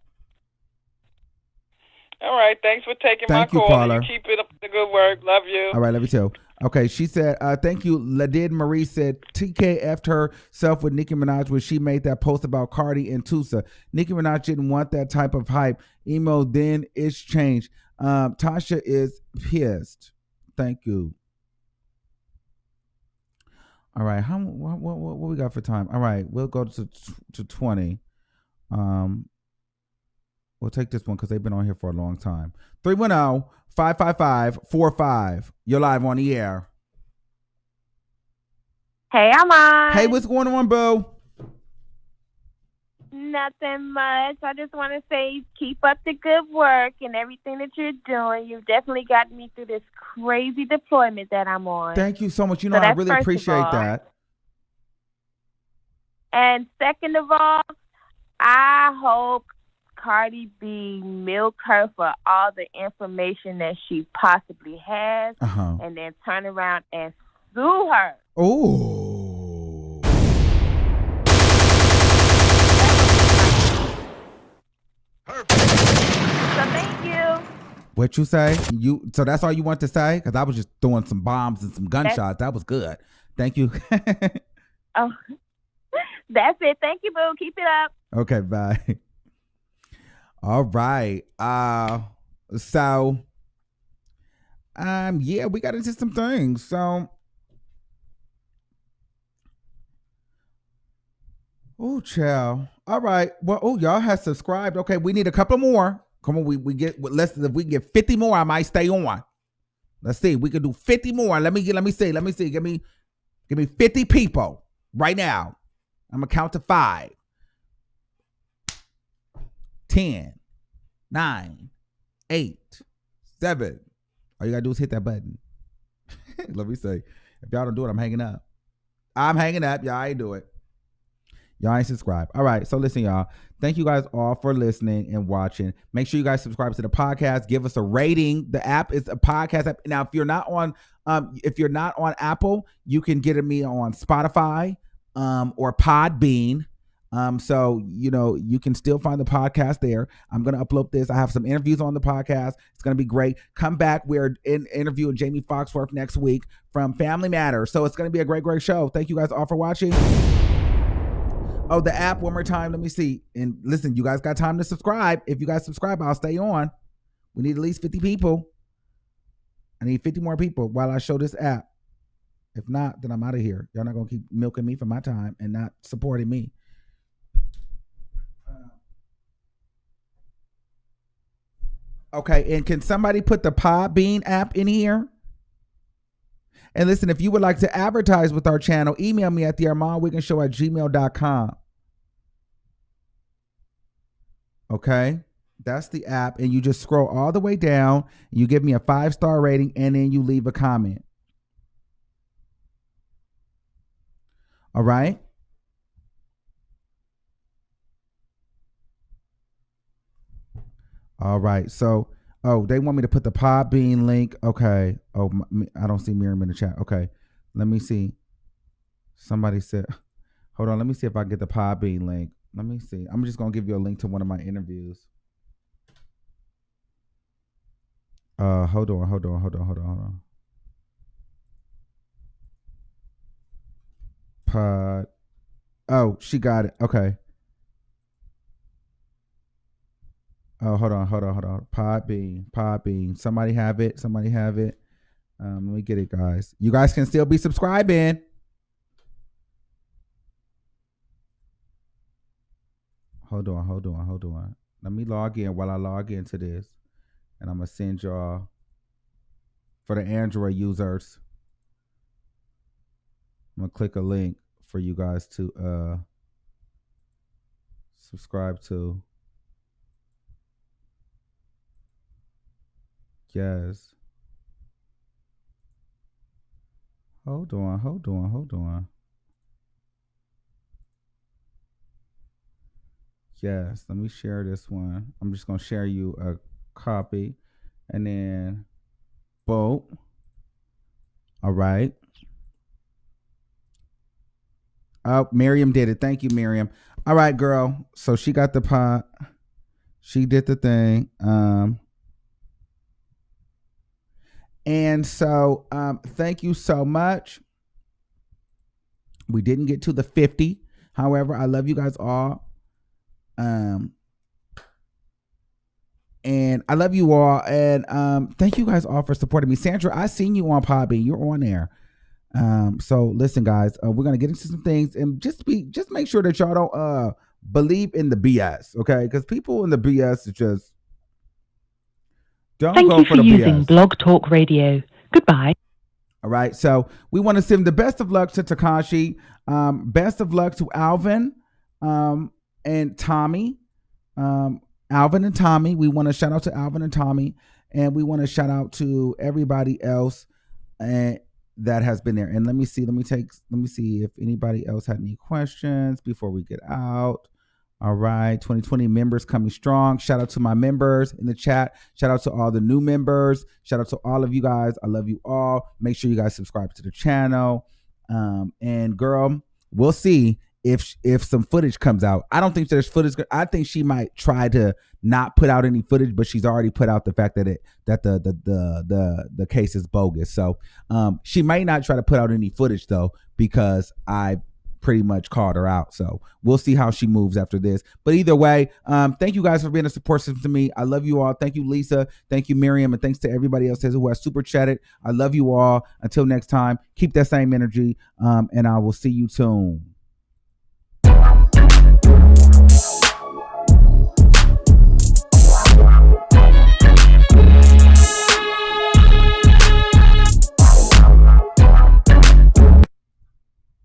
All right, thanks for taking my call. Caller. You keep it up the good work. Love you. All right, love you too. Okay, she said, thank you. Ladid Marie said, TK F'd herself with Nicki Minaj when she made that post about Cardi and Tusa. Nicki Minaj didn't want that type of hype. Emo, then it's changed. Tasha is pissed. Thank you. All right, what we got for time? All right, we'll go to 20. We'll take this one because they've been on here for a long time. 310-555-45. You're live on the air. Hey, I'm on. Hey, what's going on, boo? Nothing much. I just want to say keep up the good work and everything that you're doing. You've definitely gotten me through this crazy deployment that I'm on. Thank you so much. You know, I really appreciate that. And second of all, I hope Cardi B milk her for all the information that she possibly has and then turn around and sue her. Oh. So thank you. What you say? So that's all you want to say? Because I was just throwing some bombs and some gunshots. That was good. Thank you. Oh, that's it. Thank you, boo. Keep it up. Okay, bye. All right. So yeah, we got into some things. So oh, child. All right. Well, oh, y'all have subscribed. Okay, we need a couple more. Come on, we get less. If we get 50 more, I might stay on. Let's see. We can do 50 more. Let me see. Give me 50 people right now. I'm gonna count to 5. 10, 9, 8, 7. All you gotta do is hit that button. Let me see. If y'all don't do it, I'm hanging up. Y'all ain't do it. Y'all ain't subscribed. All right. So listen, y'all. Thank you guys all for listening and watching. Make sure you guys subscribe to the podcast. Give us a rating. The app is a podcast app. Now, if you're not on Apple, you can get me on Spotify or Podbean. So, you know, you can still find the podcast there. I'm going to upload this. I have some interviews on the podcast. It's going to be great. Come back. We're interviewing Jamie Foxworth next week from Family Matters. So it's going to be a great, great show. Thank you guys all for watching. Oh, the app one more time. Let me see. And listen, you guys got time to subscribe. If you guys subscribe, I'll stay on. We need at least 50 people. I need 50 more people while I show this app. If not, then I'm out of here. Y'all not going to keep milking me for my time and not supporting me. Okay, and can somebody put the Podbean app in here? And listen, if you would like to advertise with our channel, email me at thearmandwiggins@gmail.com. Okay, that's the app. And you just scroll all the way down. You give me a 5-star rating, and then you leave a comment. All right. All right. So, they want me to put the Podbean link. Okay. Oh, I don't see Miriam in the chat. Okay. Let me see. Somebody said, hold on. Let me see if I can get the Podbean link. Let me see. I'm just going to give you a link to one of my interviews. Hold on. Oh, she got it. Okay. Oh, hold on. Podbean. Somebody have it. Let me get it, guys. You guys can still be subscribing. Hold on. Let me log in while I log into this. And I'm going to send y'all for the Android users. I'm gonna click a link for you guys to subscribe to. Yes. Hold on. Yes, let me share this one. I'm just gonna share you a copy, and then boom. All right. Oh, Miriam did it. Thank you, Miriam. All right, girl. So she got the pot. She did the thing. And so thank you so much. We didn't get to the 50. However, I love you guys all. And I love you all. And thank you guys all for supporting me. Sandra, I seen you on Podbean. You're on there. So listen, guys, we're gonna get into some things, and just make sure that y'all don't believe in the BS, okay? Because people in the BS just don't go for the BS. Thank you for using Blog Talk Radio. Goodbye. All right, so we want to send the best of luck to Tekashi, best of luck to Alvin, and Tommy, Alvin and Tommy. We want to shout out to Alvin and Tommy, and we want to shout out to everybody else that has been there. And let me see if anybody else had any questions before we get out. All right, 2020 members coming strong. Shout out to my members in the chat. Shout out to all the new members. Shout out to all of you guys. I love you all. Make sure you guys subscribe to the channel. And girl, we'll see if some footage comes out. I don't think there's footage. I think she might try to not put out any footage, but she's already put out the fact that the case is bogus. So she might not try to put out any footage though, because I pretty much called her out. So we'll see how she moves after this. But either way, thank you guys for being a support system to me. I love you all. Thank you, Lisa. Thank you, Miriam. And thanks to everybody else who has super chatted. I love you all. Until next time, keep that same energy. And I will see you soon.